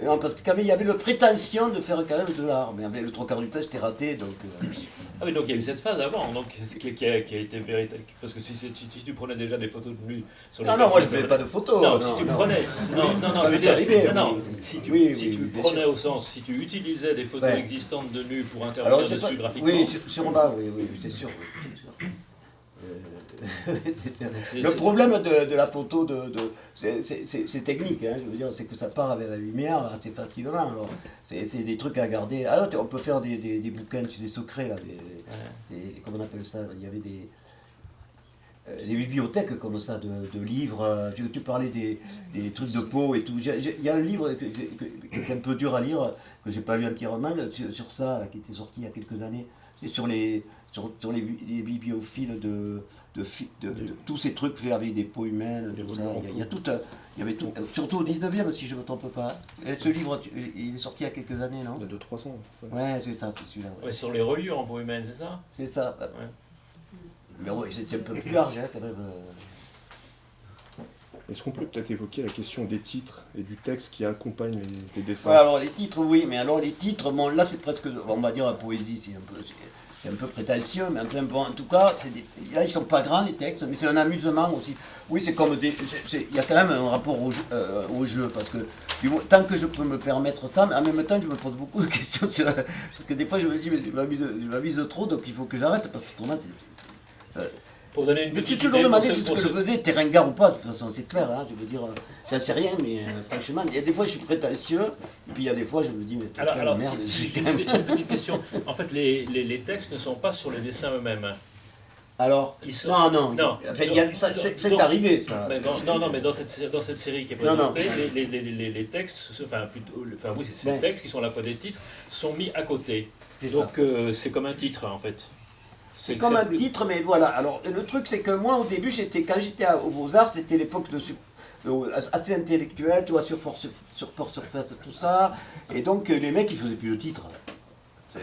A: non, parce que quand même, il y avait la prétention de faire quand même de l'art, mais le 3/4 du temps, j'étais raté, donc...
E: Ah oui, donc il y a eu cette phase avant, donc, qui a été véritable. Parce que si tu prenais déjà des photos de lui sur les...
A: Non, moi je ne faisais pas de photos.
E: Non, si tu prenais... Si tu prenais au sens, si tu utilisais des photos existantes de nu pour intervenir dessus graphiquement...
A: Oui, sûrement, oui, c'est sûr. Le problème de la photo, c'est technique, hein, je veux dire, c'est que ça part avec la lumière assez facilement. Alors, c'est des trucs à garder. Alors, on peut faire des bouquins, tu sais, secrets, là, comment on appelle ça? Il y avait des bibliothèques comme ça de livres. Tu parlais des trucs de peau et tout. Il y a un livre qui est un peu dur à lire, que j'ai pas lu entièrement, sur ça, là, qui était sorti il y a quelques années. C'est sur les bibliophiles de tous ces trucs faits avec des peaux humaines, tout ça. Il y avait tout, surtout au 19e, si je ne me trompe pas. Et ce livre, il est sorti il y a quelques années, non?
B: Il y a 2-3 ans.
A: Ouais, c'est ça, c'est celui-là.
E: Ouais, sur les reliures en peau humaine, c'est ça?
A: C'est ça.
E: Ouais.
A: Mais oui, c'était un peu plus large, hein, quand même.
B: Est-ce qu'on peut peut-être évoquer la question des titres et du texte qui accompagne les dessins?
A: Ouais, alors les titres, oui, mais alors les titres, bon, là c'est presque, on va dire la poésie, c'est un peu prétentieux, mais enfin, bon, en tout cas, là ils sont pas grands les textes, mais c'est un amusement aussi. Oui, c'est comme il y a quand même un rapport au jeu, parce que tant que je peux me permettre ça, mais en même temps je me pose beaucoup de questions, parce que des fois je me dis, mais je m'amuse trop, donc il faut que j'arrête, parce que autrement
E: Pour donner une
A: je me suis
E: petite
A: toujours
E: idée,
A: demandé
E: pour
A: si
E: ceux-
A: ce
E: pour
A: que je
E: ceux-
A: faisais était ringard ou pas, de toute façon, c'est clair, hein, je veux dire, j'en sais rien, mais franchement, il y a des fois je suis prétentieux, et puis il y a des fois je me dis, mais
E: Alors,
A: merde,
E: si une petite question. En fait, les textes ne sont pas sur les dessins eux-mêmes.
A: Alors,
E: Ils sont-
A: non,
E: non.
A: enfin, c'est
E: Donc-
A: arrivé ça.
E: Mais mais dans cette série qui est
A: Non, non.
E: présentée, les textes, oui, ces
A: Ouais.
E: textes qui sont à la fois des titres, sont mis à côté.
A: C'est ça.
E: Donc c'est comme un titre en fait.
A: C'est comme un titre, mais voilà. Alors, le truc, c'est que moi, au début, quand j'étais aux Beaux-Arts, c'était l'époque assez intellectuelle, tu vois, sur Port Surface, tout ça. Et donc, les mecs, ils faisaient plus le titre.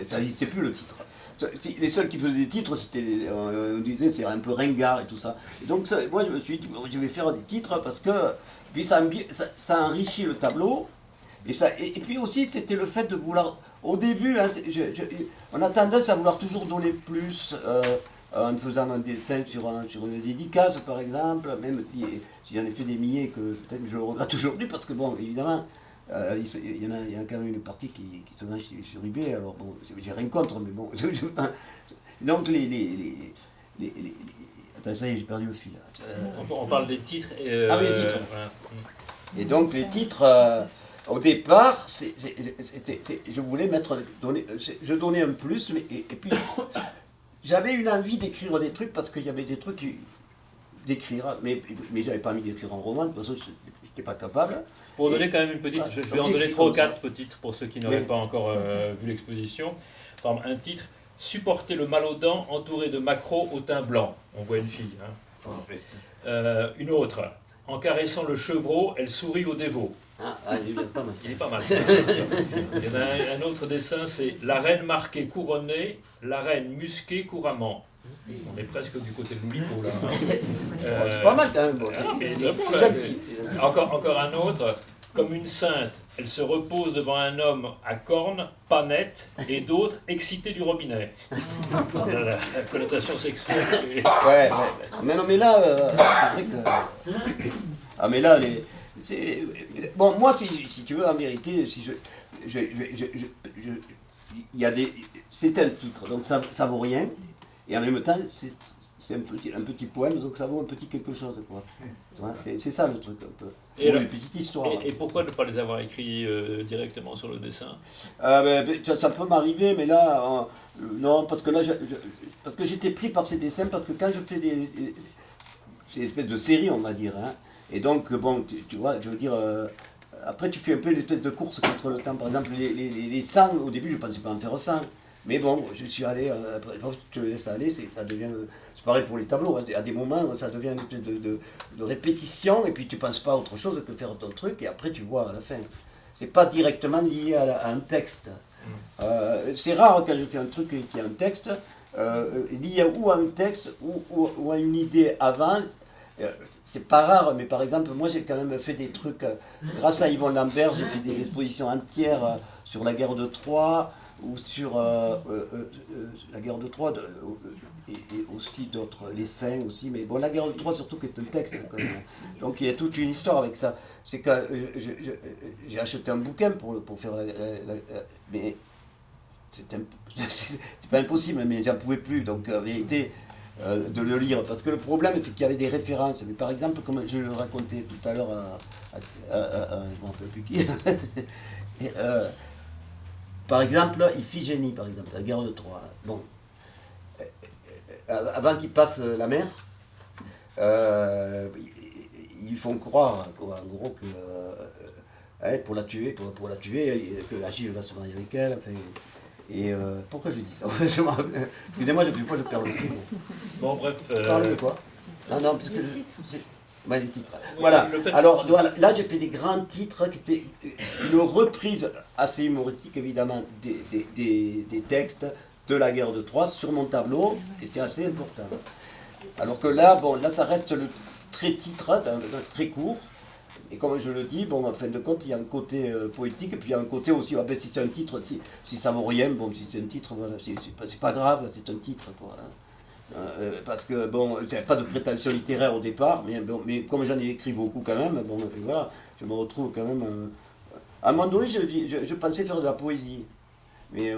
A: Ça n'existait plus le titre. Les seuls qui faisaient des titres, c'était, on disait, c'est un peu ringard et tout ça. Et donc, moi, je me suis dit, bon, je vais faire des titres parce que puis ça enrichit le tableau. Et puis aussi, c'était le fait de vouloir. Au début, hein, on a tendance à vouloir toujours donner plus en faisant un dessin sur une dédicace, par exemple, même si j'en ai fait des milliers et que peut-être je le regrette aujourd'hui, parce que, bon, évidemment, il y en a quand même une partie qui se vend sur eBay, alors bon, j'ai rien contre, mais bon. Donc, attends, ça y est, j'ai perdu le fil. Là.
E: On parle des titres.
A: Ah oui, les titres.
E: Voilà.
A: Et donc, les titres. Au départ, je voulais je donnais un plus, et puis j'avais une envie d'écrire des trucs parce qu'il y avait des trucs d'écrire, mais j'avais pas envie d'écrire en roman, de toute façon je n'étais pas capable.
E: Pour donner quand même une petite, je vais en donner 3 ou 4 petites pour ceux qui n'auraient pas encore vu l'exposition. Par exemple, un titre, supporter le mal aux dents entouré de maquereaux au teint blanc. On voit une fille. Une autre, en caressant le chevreau, elle sourit au dévot.
A: Il est pas mal.
E: Il est pas mal. Il y en a un autre dessin, c'est la reine marquée couronnée, la reine musquée couramment. On est presque du côté de l'Oulipo là.
A: C'est pas mal quand même. Bon,
E: Encore un autre. Comme une sainte, elle se repose devant un homme à cornes, pas net, et d'autres excités du robinet. La connotation sexuelle.
A: Ouais. Mais non, mais là, c'est vrai que. Ah, mais là, bon, moi, si tu veux, en vérité, si il y a c'est un titre, donc ça vaut rien, et en même temps, c'est un petit poème, donc ça vaut un petit quelque chose, quoi. C'est ça le truc, un peu.
E: Et
A: une petite histoire.
E: Et pourquoi ne pas les avoir écrits directement sur le dessin?
A: Ça peut m'arriver, mais là, non, parce que là, parce que j'étais pris par ces dessins, parce que quand je fais c'est une espèce de série, on va dire, hein, et donc, bon, tu vois, je veux dire, après tu fais un peu une espèce de course contre le temps. Par exemple, les sangs, au début, je ne pensais pas en faire 100. Mais bon, je suis allé, après tu te laisses aller, ça devient, c'est pareil pour les tableaux, hein, à des moments, ça devient une espèce de répétition, et puis tu ne penses pas à autre chose que faire ton truc, et après tu vois à la fin. C'est pas directement lié à un texte. C'est rare quand je fais un truc qui a un texte, lié ou à un texte ou à une idée avant. C'est pas rare, mais par exemple, moi j'ai quand même fait des trucs, grâce à Yvon Lambert, j'ai fait des expositions entières sur la guerre de Troie, ou sur la guerre de Troie, et aussi d'autres, les Saints aussi, mais bon, la guerre de Troie surtout qui est un texte, quand même. Donc il y a toute une histoire avec ça. C'est que j'ai acheté un bouquin pour faire mais c'est pas impossible, mais j'en pouvais plus, donc en vérité, de le lire, parce que le problème c'est qu'il y avait des références, mais par exemple, comme je le racontais tout à l'heure je ne me rappelle plus qui, par exemple, Iphigénie, par exemple, la guerre de Troie. Bon, avant qu'ils passent la mer, ils font croire, en gros, que pour la tuer, que Achille va se marier avec elle. Enfin, et pourquoi je dis ça? Excusez-moi, des fois je perds le fil.
E: Bon, bref.
A: Parlez de quoi? Non, parce que les titres.
E: Oui,
A: Voilà.
E: le fait
A: Alors là, j'ai fait des grands titres qui étaient une reprise assez humoristique, évidemment, des textes de la guerre de Troie sur mon tableau, qui était assez important. Alors que là, bon, là, ça reste très titre, très court. Et comme je le dis, bon, en fin de compte, il y a un côté poétique, et puis il y a un côté aussi, ah ben, si c'est un titre, si ça vaut rien, bon, si c'est un titre, voilà, c'est pas grave, c'est un titre, quoi. Hein. Parce que, bon, il n'y a pas de prétention littéraire au départ, mais, bon, mais comme j'en ai écrit beaucoup quand même, bon, voilà, je me retrouve quand même... à un moment donné, je pensais faire de la poésie, mais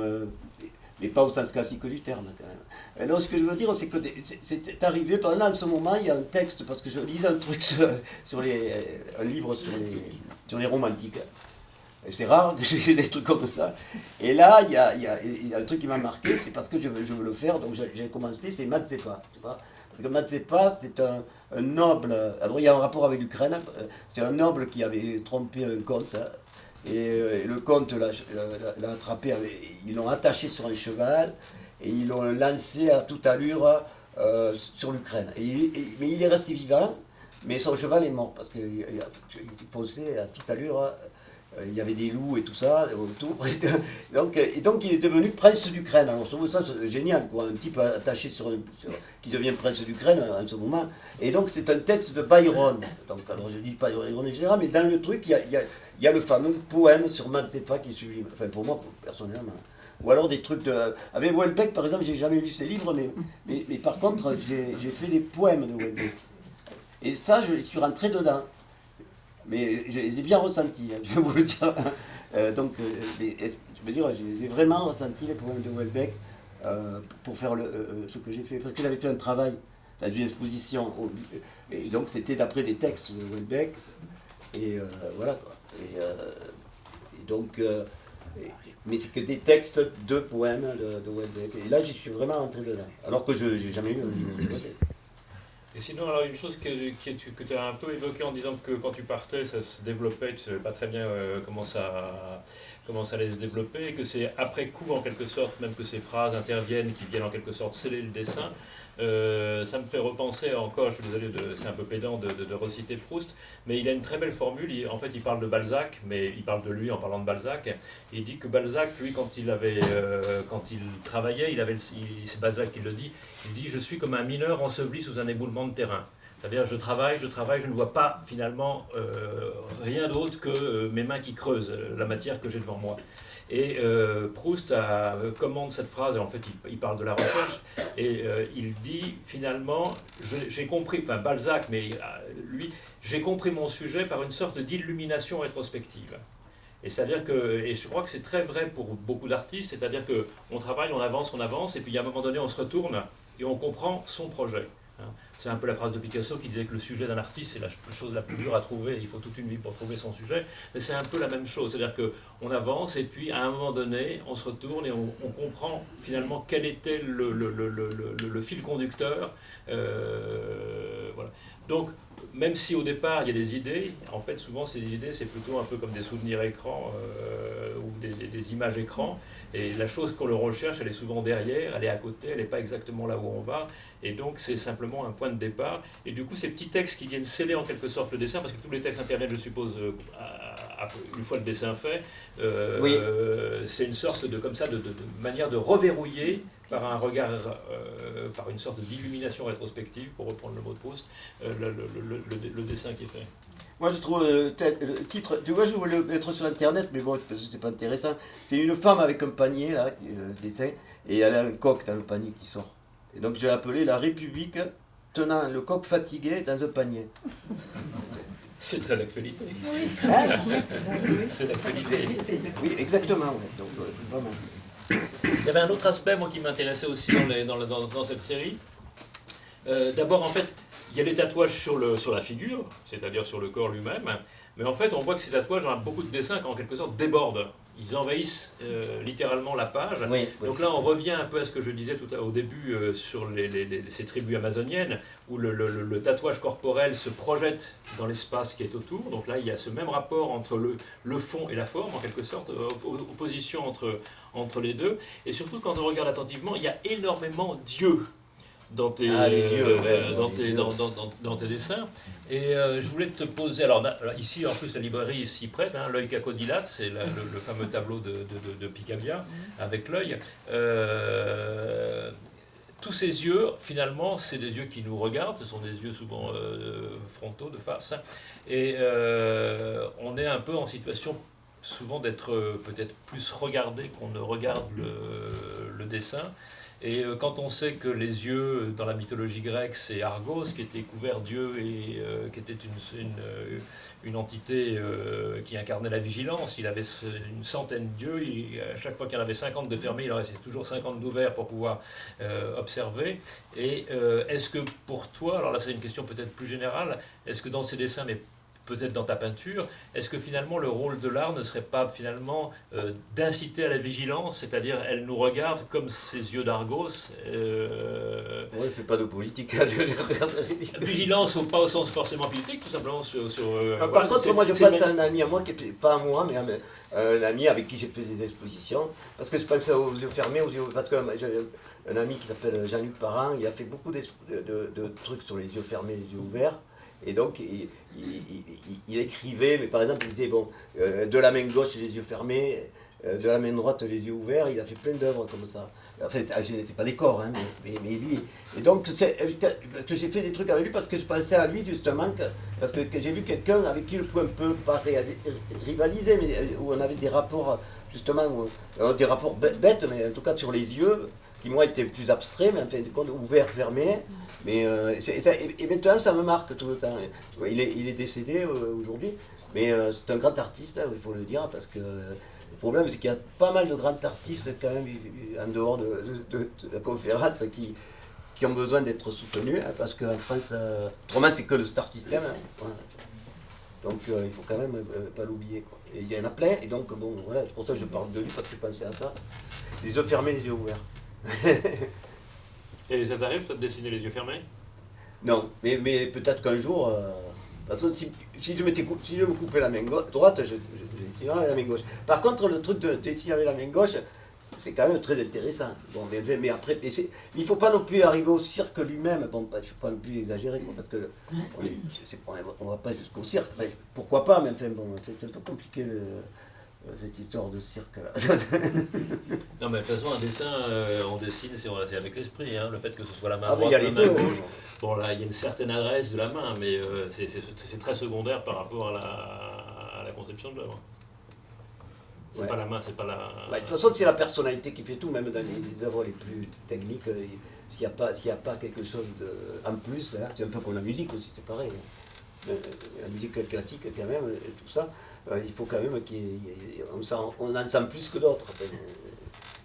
A: pas au sens classique du terme, quand même. Non, ce que je veux dire, c'est que c'est arrivé, pendant en ce moment, il y a un texte, parce que je lisais un truc un livre sur les romantiques. Et c'est rare que j'ai des trucs comme ça. Et là, il y a un truc qui m'a marqué, c'est parce que je veux le faire, donc j'ai commencé, c'est Mazeppa. Tu vois, parce que Mazeppa, c'est un noble, alors il y a un rapport avec l'Ukraine, c'est un noble qui avait trompé un comte, hein, et le comte l'a attrapé, ils l'ont attaché sur un cheval, et ils l'ont lancé à toute allure sur l'Ukraine. Mais il est resté vivant, mais son cheval est mort, parce qu'il fonçait à toute allure, il y avait des loups et tout ça autour. Et donc il est devenu prince d'Ukraine. Alors je trouve ça génial, quoi, un type attaché qui devient prince d'Ukraine en ce moment. Et donc c'est un texte de Byron. Donc, alors je dis pas Byron en général, mais dans le truc, il y a le fameux poème sur Mazeppa qui est sublime. Enfin pour moi, personnellement. Ou alors des trucs de... Avec Houellebecq, par exemple, j'ai jamais lu ses livres, mais par contre, j'ai fait des poèmes de Houellebecq. Et ça, je suis rentré dedans. Mais je les ai bien ressentis, hein, je vais vous le dire. Je veux dire, j'ai vraiment ressenti les poèmes de Houellebecq pour faire ce que j'ai fait. Parce qu'il avait fait un travail dans une exposition. Et donc, c'était d'après des textes de Houellebecq. Et voilà, quoi. Et donc... mais c'est que des textes de poèmes de Houellebecq. Et là, j'y suis vraiment rentré dedans. Alors que je n'ai jamais lu un livre de Houellebecq.
E: Et sinon, alors une chose que tu as un peu évoquée en disant que quand tu partais, ça se développait, tu ne savais pas très bien comment ça allait se développer, et que c'est après coup, en quelque sorte, même que ces phrases interviennent, qui viennent en quelque sorte sceller le dessin. Ça me fait repenser encore, je suis désolé, c'est un peu pédant de reciter Proust, mais il a une très belle formule. En fait, il parle de Balzac, mais il parle de lui en parlant de Balzac. Il dit que Balzac, lui, quand il travaillait, c'est Balzac qui le dit, il dit « Je suis comme un mineur enseveli sous un éboulement de terrain ». C'est-à-dire, je travaille, je ne vois pas finalement rien d'autre que mes mains qui creusent la matière que j'ai devant moi. Et Proust commande cette phrase, et en fait il parle de la recherche, et il dit finalement, j'ai compris, enfin Balzac, mais lui, j'ai compris mon sujet par une sorte d'illumination rétrospective. Et c'est-à-dire que, et je crois que c'est très vrai pour beaucoup d'artistes, c'est-à-dire qu'on travaille, on avance, et puis à un moment donné on se retourne et on comprend son projet. C'est un peu la phrase de Picasso qui disait que le sujet d'un artiste, c'est la chose la plus dure à trouver, il faut toute une vie pour trouver son sujet, mais c'est un peu la même chose, c'est-à-dire qu'on avance et puis à un moment donné, on se retourne et on comprend finalement quel était le fil conducteur. Voilà. Donc, même si au départ il y a des idées, en fait souvent ces idées c'est plutôt un peu comme des souvenirs écrans ou des images écrans, et la chose qu'on le recherche elle est souvent derrière, elle est à côté, elle n'est pas exactement là où on va, et donc c'est simplement un point de départ, et du coup ces petits textes qui viennent sceller en quelque sorte le dessin, parce que tous les textes interviennent je suppose une fois le dessin fait,
A: Oui.
E: C'est une sorte de manière de reverrouiller par un regard, par une sorte d'illumination rétrospective, pour reprendre le mot de Proust, le dessin qui est fait.
A: Moi, je trouve le titre, tu vois, je voulais le mettre sur Internet, mais bon, parce que c'est pas intéressant. C'est une femme avec un panier, là, le dessin, et elle a un coq dans le panier qui sort. Et donc, j'ai appelé La République tenant le coq fatigué dans un panier.
E: C'est très l'actualité.
D: Oui.
A: Hein?
E: C'est l'actualité.
A: Oui, exactement, ouais. Donc, vraiment.
E: Il y avait un autre aspect, moi, qui m'intéressait aussi dans cette série. D'abord, en fait, il y a les tatouages sur la figure, c'est-à-dire sur le corps lui-même, mais en fait, on voit que ces tatouages ont beaucoup de dessins qui, en quelque sorte, débordent. Ils envahissent littéralement la page.
A: Oui,
E: Donc là, on revient un peu à ce que je disais au début sur ces tribus amazoniennes, où le tatouage corporel se projette dans l'espace qui est autour. Donc là, il y a ce même rapport entre le fond et la forme, en quelque sorte, opposition entre les deux. Et surtout, quand on regarde attentivement, il y a énormément d'yeux dans tes dessins. Et je voulais te poser, alors ici en plus la librairie s'y prête, hein, L'œil cacodilate, c'est le fameux tableau de Picabia avec l'œil. tous ces yeux, finalement, c'est des yeux qui nous regardent, ce sont des yeux souvent frontaux, de face, hein, et on est un peu en situation souvent d'être peut-être plus regardé qu'on ne regarde le dessin. Et quand on sait que les yeux, dans la mythologie grecque, c'est Argos, qui était couvert d'yeux et qui était une entité qui incarnait la vigilance. Il avait une centaine d'yeux, à chaque fois qu'il y en avait 50 de fermés, il en restait toujours 50 d'ouverts pour pouvoir observer. Et est-ce que pour toi, alors là c'est une question peut-être plus générale, est-ce que dans ces dessins, mais peut-être dans ta peinture, est-ce que finalement le rôle de l'art ne serait pas finalement d'inciter à la vigilance, c'est-à-dire elle nous regarde comme ces yeux d'Argos
A: Moi, je fais pas de politique.
E: Vigilance, pas au sens forcément politique, tout simplement sur
A: Par
E: voilà,
A: contre, moi je pense à un ami à moi, qui était, pas à moi, mais un ami avec qui j'ai fait des expositions, parce que je pensais aux yeux fermés, parce que j'ai un ami qui s'appelle Jean-Luc Parent, il a fait beaucoup de trucs sur les yeux fermés, les yeux ouverts, et donc il écrivait, mais par exemple il disait, bon, de la main gauche les yeux fermés, de la main droite les yeux ouverts, il a fait plein d'œuvres comme ça. En fait, c'est pas des corps, hein, mais lui. Et donc, que j'ai fait des trucs avec lui parce que je pensais à lui justement, parce que j'ai vu quelqu'un avec qui je pouvais un peu, pas rivaliser, mais où on avait des rapports, justement, des rapports bêtes, mais en tout cas sur les yeux, qui moi étaient plus abstraits, mais en fin de compte, ouverts, fermés. Mais, et maintenant, ça me marque tout le temps. Il est décédé aujourd'hui, mais c'est un grand artiste, hein, il faut le dire, parce que. Le problème, c'est qu'il y a pas mal de grands artistes, quand même, en dehors de la conférence, qui ont besoin d'être soutenus, hein, parce qu'en France, autrement, c'est que le star system. Hein, voilà. Donc, il faut quand même pas l'oublier. Et il y en a plein, et donc, bon, voilà, c'est pour ça que je parle de lui, parce que je pensais à ça. Les yeux fermés, les yeux ouverts.
E: Et ça t'arrive, toi, de dessiner les yeux fermés?
A: Non, mais peut-être qu'un jour. De toute façon, si je me coupais la main droite, je dessinerais avec la main gauche. Par contre, le truc de dessiner avec la main gauche, c'est quand même très intéressant. Bon, mais après, il ne faut pas non plus arriver au cirque lui-même. Bon, il ne faut pas non plus exagérer, quoi, parce que on ne va pas jusqu'au cirque. Enfin, pourquoi pas, mais enfin, bon, c'est un peu compliqué cette histoire de cirque là.
E: Non, mais de toute façon, un dessin, on dessine, c'est avec l'esprit, hein, le fait que ce soit la main
A: Ah,
E: droite,
A: mais il y
E: la
A: a
E: main
A: les deux,
E: gauche. Bon, là, il y a une certaine adresse de la main, mais c'est très secondaire par rapport à la conception de l'œuvre. C'est
A: Ouais.
E: pas la main, c'est pas la.
A: De toute façon, c'est la personnalité qui fait tout, même dans les œuvres les plus techniques. S'il n'y a pas quelque chose en plus, hein, c'est un peu comme la musique aussi, c'est pareil. Hein. La musique classique, quand même, et tout ça, il faut quand même on en sent plus que d'autres.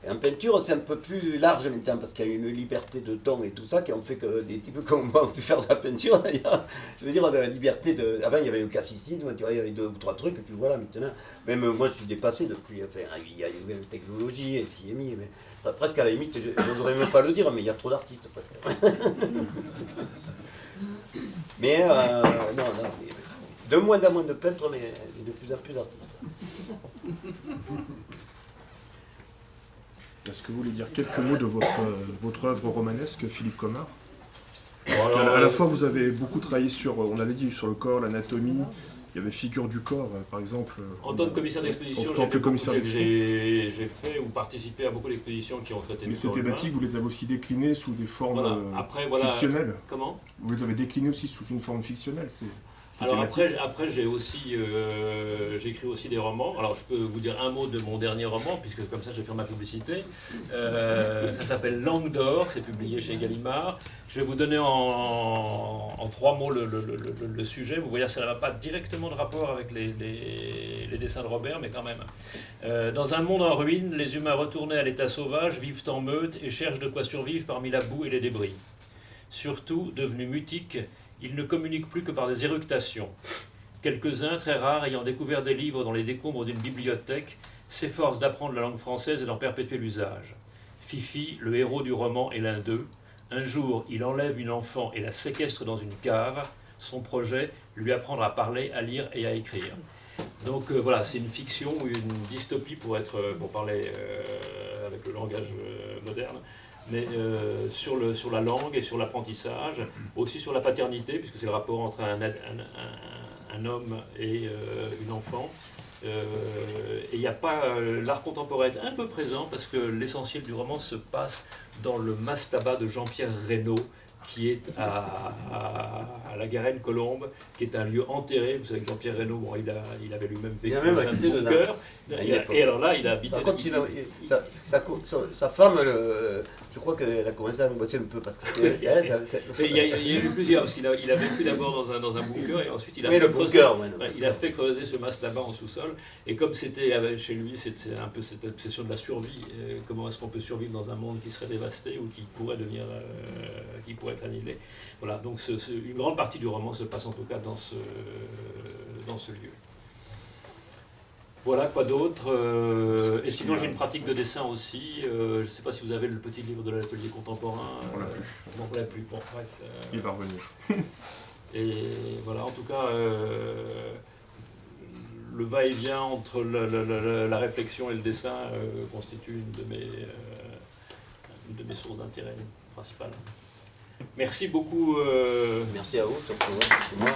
A: En peinture, c'est un peu plus large maintenant, parce qu'il y a une liberté de ton et tout ça, qui ont fait que des types comme moi ont pu faire de la peinture. Je veux dire, de la liberté de. Avant, il y avait un classicisme, tu vois, il y avait 2 ou 3 trucs, et puis voilà, maintenant. Même moi, je suis dépassé depuis. Enfin, il y a une nouvelle technologie, elle s'y est mise, mais presque à la limite, je n'oserais même pas le dire, mais il y a trop d'artistes presque. Mais, non, de moins en moins de peintres, mais de plus en plus d'artistes.
B: Est-ce que vous voulez dire quelques mots de votre œuvre romanesque, Philippe Comard?
E: Alors,
B: À la fois, vous avez beaucoup travaillé sur, on avait dit, sur le corps, l'anatomie. Il y avait figure du corps, par exemple.
E: en tant que commissaire d'exposition,
B: en tant que commissaire
E: j'ai fait ou participé à beaucoup d'expositions qui ont traité
B: Mais
E: du
B: ces
E: corps humain.
B: thématiques, vous les avez aussi déclinées sous des formes
E: Voilà. Après, voilà.
B: fictionnelles.
E: Comment?
B: Vous les avez déclinées aussi sous une forme fictionnelle. Ces
E: Alors
B: thématiques.
E: après j'ai aussi j'écris aussi des romans. Alors je peux vous dire un mot de mon dernier roman, puisque comme ça je vais faire ma publicité. Ça s'appelle Langue d'or, c'est publié chez Gallimard. Je vais vous donner en 3 mots le sujet. Vous voyez, ça n'a pas directement de rapport avec les dessins de Robert, mais quand même. Dans un monde en ruine, les humains retournés à l'état sauvage vivent en meute et cherchent de quoi survivre parmi la boue et les débris. Surtout, devenus mutiques, ils ne communiquent plus que par des éructations. Quelques-uns, très rares, ayant découvert des livres dans les décombres d'une bibliothèque, s'efforcent d'apprendre la langue française et d'en perpétuer l'usage. Fifi, le héros du roman, est l'un d'eux. Un jour, il enlève une enfant et la séquestre dans une cave. Son projet, lui apprendre à parler, à lire et à écrire. Donc voilà, c'est une fiction ou une dystopie pour parler avec le langage moderne. Mais sur la langue et sur l'apprentissage, aussi sur la paternité, puisque c'est le rapport entre un homme et une enfant, Et il n'y a pas l'art contemporain est un peu présent parce que l'essentiel du roman se passe dans le mastaba de Jean-Pierre Reynaud, qui est à la Garenne-Colombe, qui est un lieu enterré. Vous savez que Jean-Pierre Reynaud, bon, il avait lui-même vécu
A: Il a même
E: dans un
A: habité dedans.
E: bunker. Et alors là, il a habité.
A: Par contre, sa femme, je crois qu'elle a commencé à angoisser un peu parce que c'était elle.
E: Mais il y a eu plusieurs, parce qu'il a vécu d'abord dans un bunker et ensuite il a,
A: Oui,
E: fait
A: le
E: creuser,
A: bunker, ouais,
E: il a fait creuser ce mastaba en sous-sol. Et comme c'était chez lui, c'était un peu cette obsession de la survie. Comment est-ce qu'on peut survivre dans un monde qui serait dévasté ou qui pourrait être annihilé. Voilà, donc une grande partie du roman se passe en tout cas dans ce lieu. Voilà, quoi d'autre. Et sinon, j'ai une pratique de dessin aussi. Je ne sais pas si vous avez le petit livre de l'atelier contemporain.
B: On l'a plus.
E: Non, on l'a plus. Bon, bref.
B: Il va revenir.
E: Et voilà, en tout cas, le va-et-vient entre la réflexion et le dessin constitue une de mes sources d'intérêt principales. Merci beaucoup.
A: Merci à vous, surtout. C'est moi.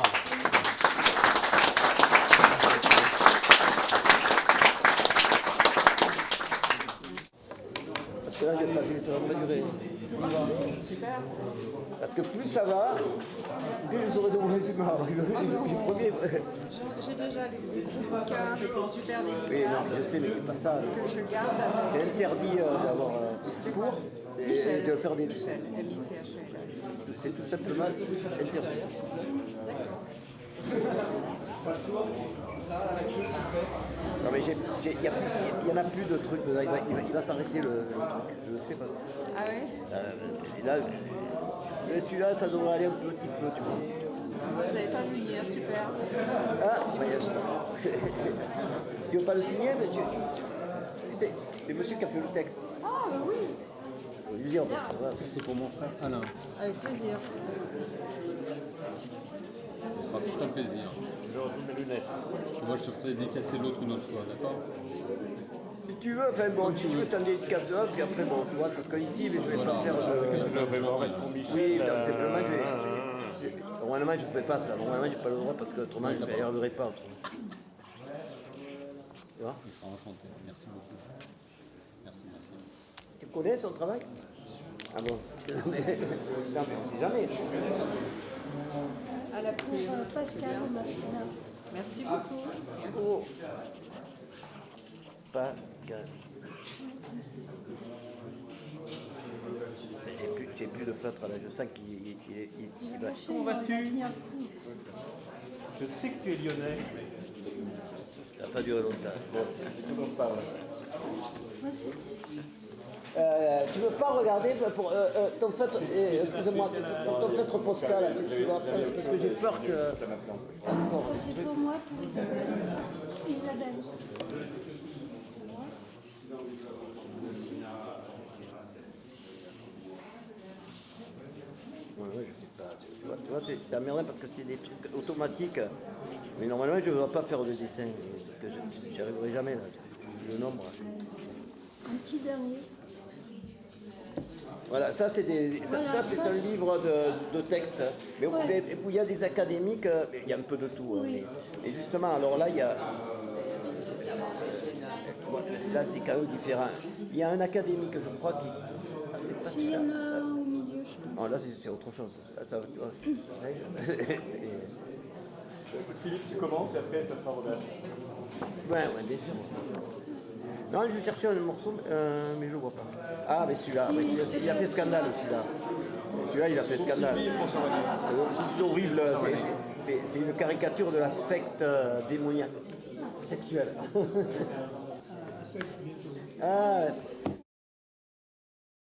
A: Parce que là, j'ai pas vu, ça va pas durer. Parce que plus ça va, plus je saurai de mon résumé.
D: J'ai déjà des gros bouquins, des super
A: Oui,
D: dessins
A: non, je sais, mais c'est pas ça.
D: que je garde
A: C'est
D: avec
A: interdit d'avoir pour et
D: Michel.
A: de faire des dessins.
D: Michel, M-I-C-H-E-L.
A: C'est tout simplement interdit. Non mais il y en a plus de trucs dedans. Il va s'arrêter le truc. Je ne sais pas.
D: Ah ouais?
A: Et là, celui-là, ça devrait aller un petit peu, tu vois.
D: Je l'avais pas vu hier, super.
A: Ah, voyage. Tu veux pas le signer, mais c'est monsieur qui a fait le texte.
D: Ah bah oui,
A: Faut lui dire parce que voilà.
F: C'est pour mon frère Alain.
D: avec plaisir.
F: Ce sera tout un plaisir.
E: Je retrouve mes lunettes.
F: Moi, je te ferai dédicacer l'autre une autre fois, d'accord?
A: Si tu veux, enfin bon, si tu veux t'en dédicacer un, puis après bon, tu vois, parce qu'ici, je vais pas faire de.
E: Je vais voir avec mon Michel.
A: Oui, donc simplement, normalement, je ne peux pas ça. Normalement, je n'ai pas le droit parce que autrement, je ne regarderai pas. Autrement. Tu vois?
F: Il sera enchanté. Merci beaucoup. Merci.
A: Tu connais son travail? Ah bon? Non, mais on ne sait jamais.
D: À la
G: Pour Pascal Masculin.
D: Merci beaucoup. Merci.
A: Oh. Pascal. J'ai plus de feutre là, je sens qu'il va.
G: Comment vas-tu?
C: Je sais que tu es lyonnais.
A: Ça n'a pas duré longtemps. Bon.
G: Vas-y.
A: Tu veux pas regarder pour ton feutre, excusez-moi, ton feutre postal, tu vois, parce que j'ai peur que. Encore.
G: Ça, c'est pour moi, pour Isabelle. Isabelle.
A: Ouais, je sais pas. Tu vois c'est emmerdant parce que c'est des trucs automatiques. Mais normalement, je ne vais pas faire de dessin parce que j'y arriverai jamais là. Le nombre.
G: Un petit dernier.
A: Voilà, ça c'est c'est un livre de texte. Mais où il y a des académiques, il y a un peu de tout. Hein,
G: Oui.
A: mais justement, alors là, il y a. Là, c'est quand même différent. Il y a un académique, je crois, qui. Ah, c'est pas
G: S'il y en
A: celui-là.
G: a un au milieu, je pense.
A: Oh, là, c'est autre chose. Ouais.
H: Philippe, tu commences et après ça sera Robert.
A: Ouais, bien sûr. Non, je cherchais un morceau, mais je ne le vois pas. Ah, mais celui-là, il a fait scandale, celui-là. Celui-là, il a fait scandale. C'est horrible. C'est une caricature de la secte démoniaque, sexuelle. Ah,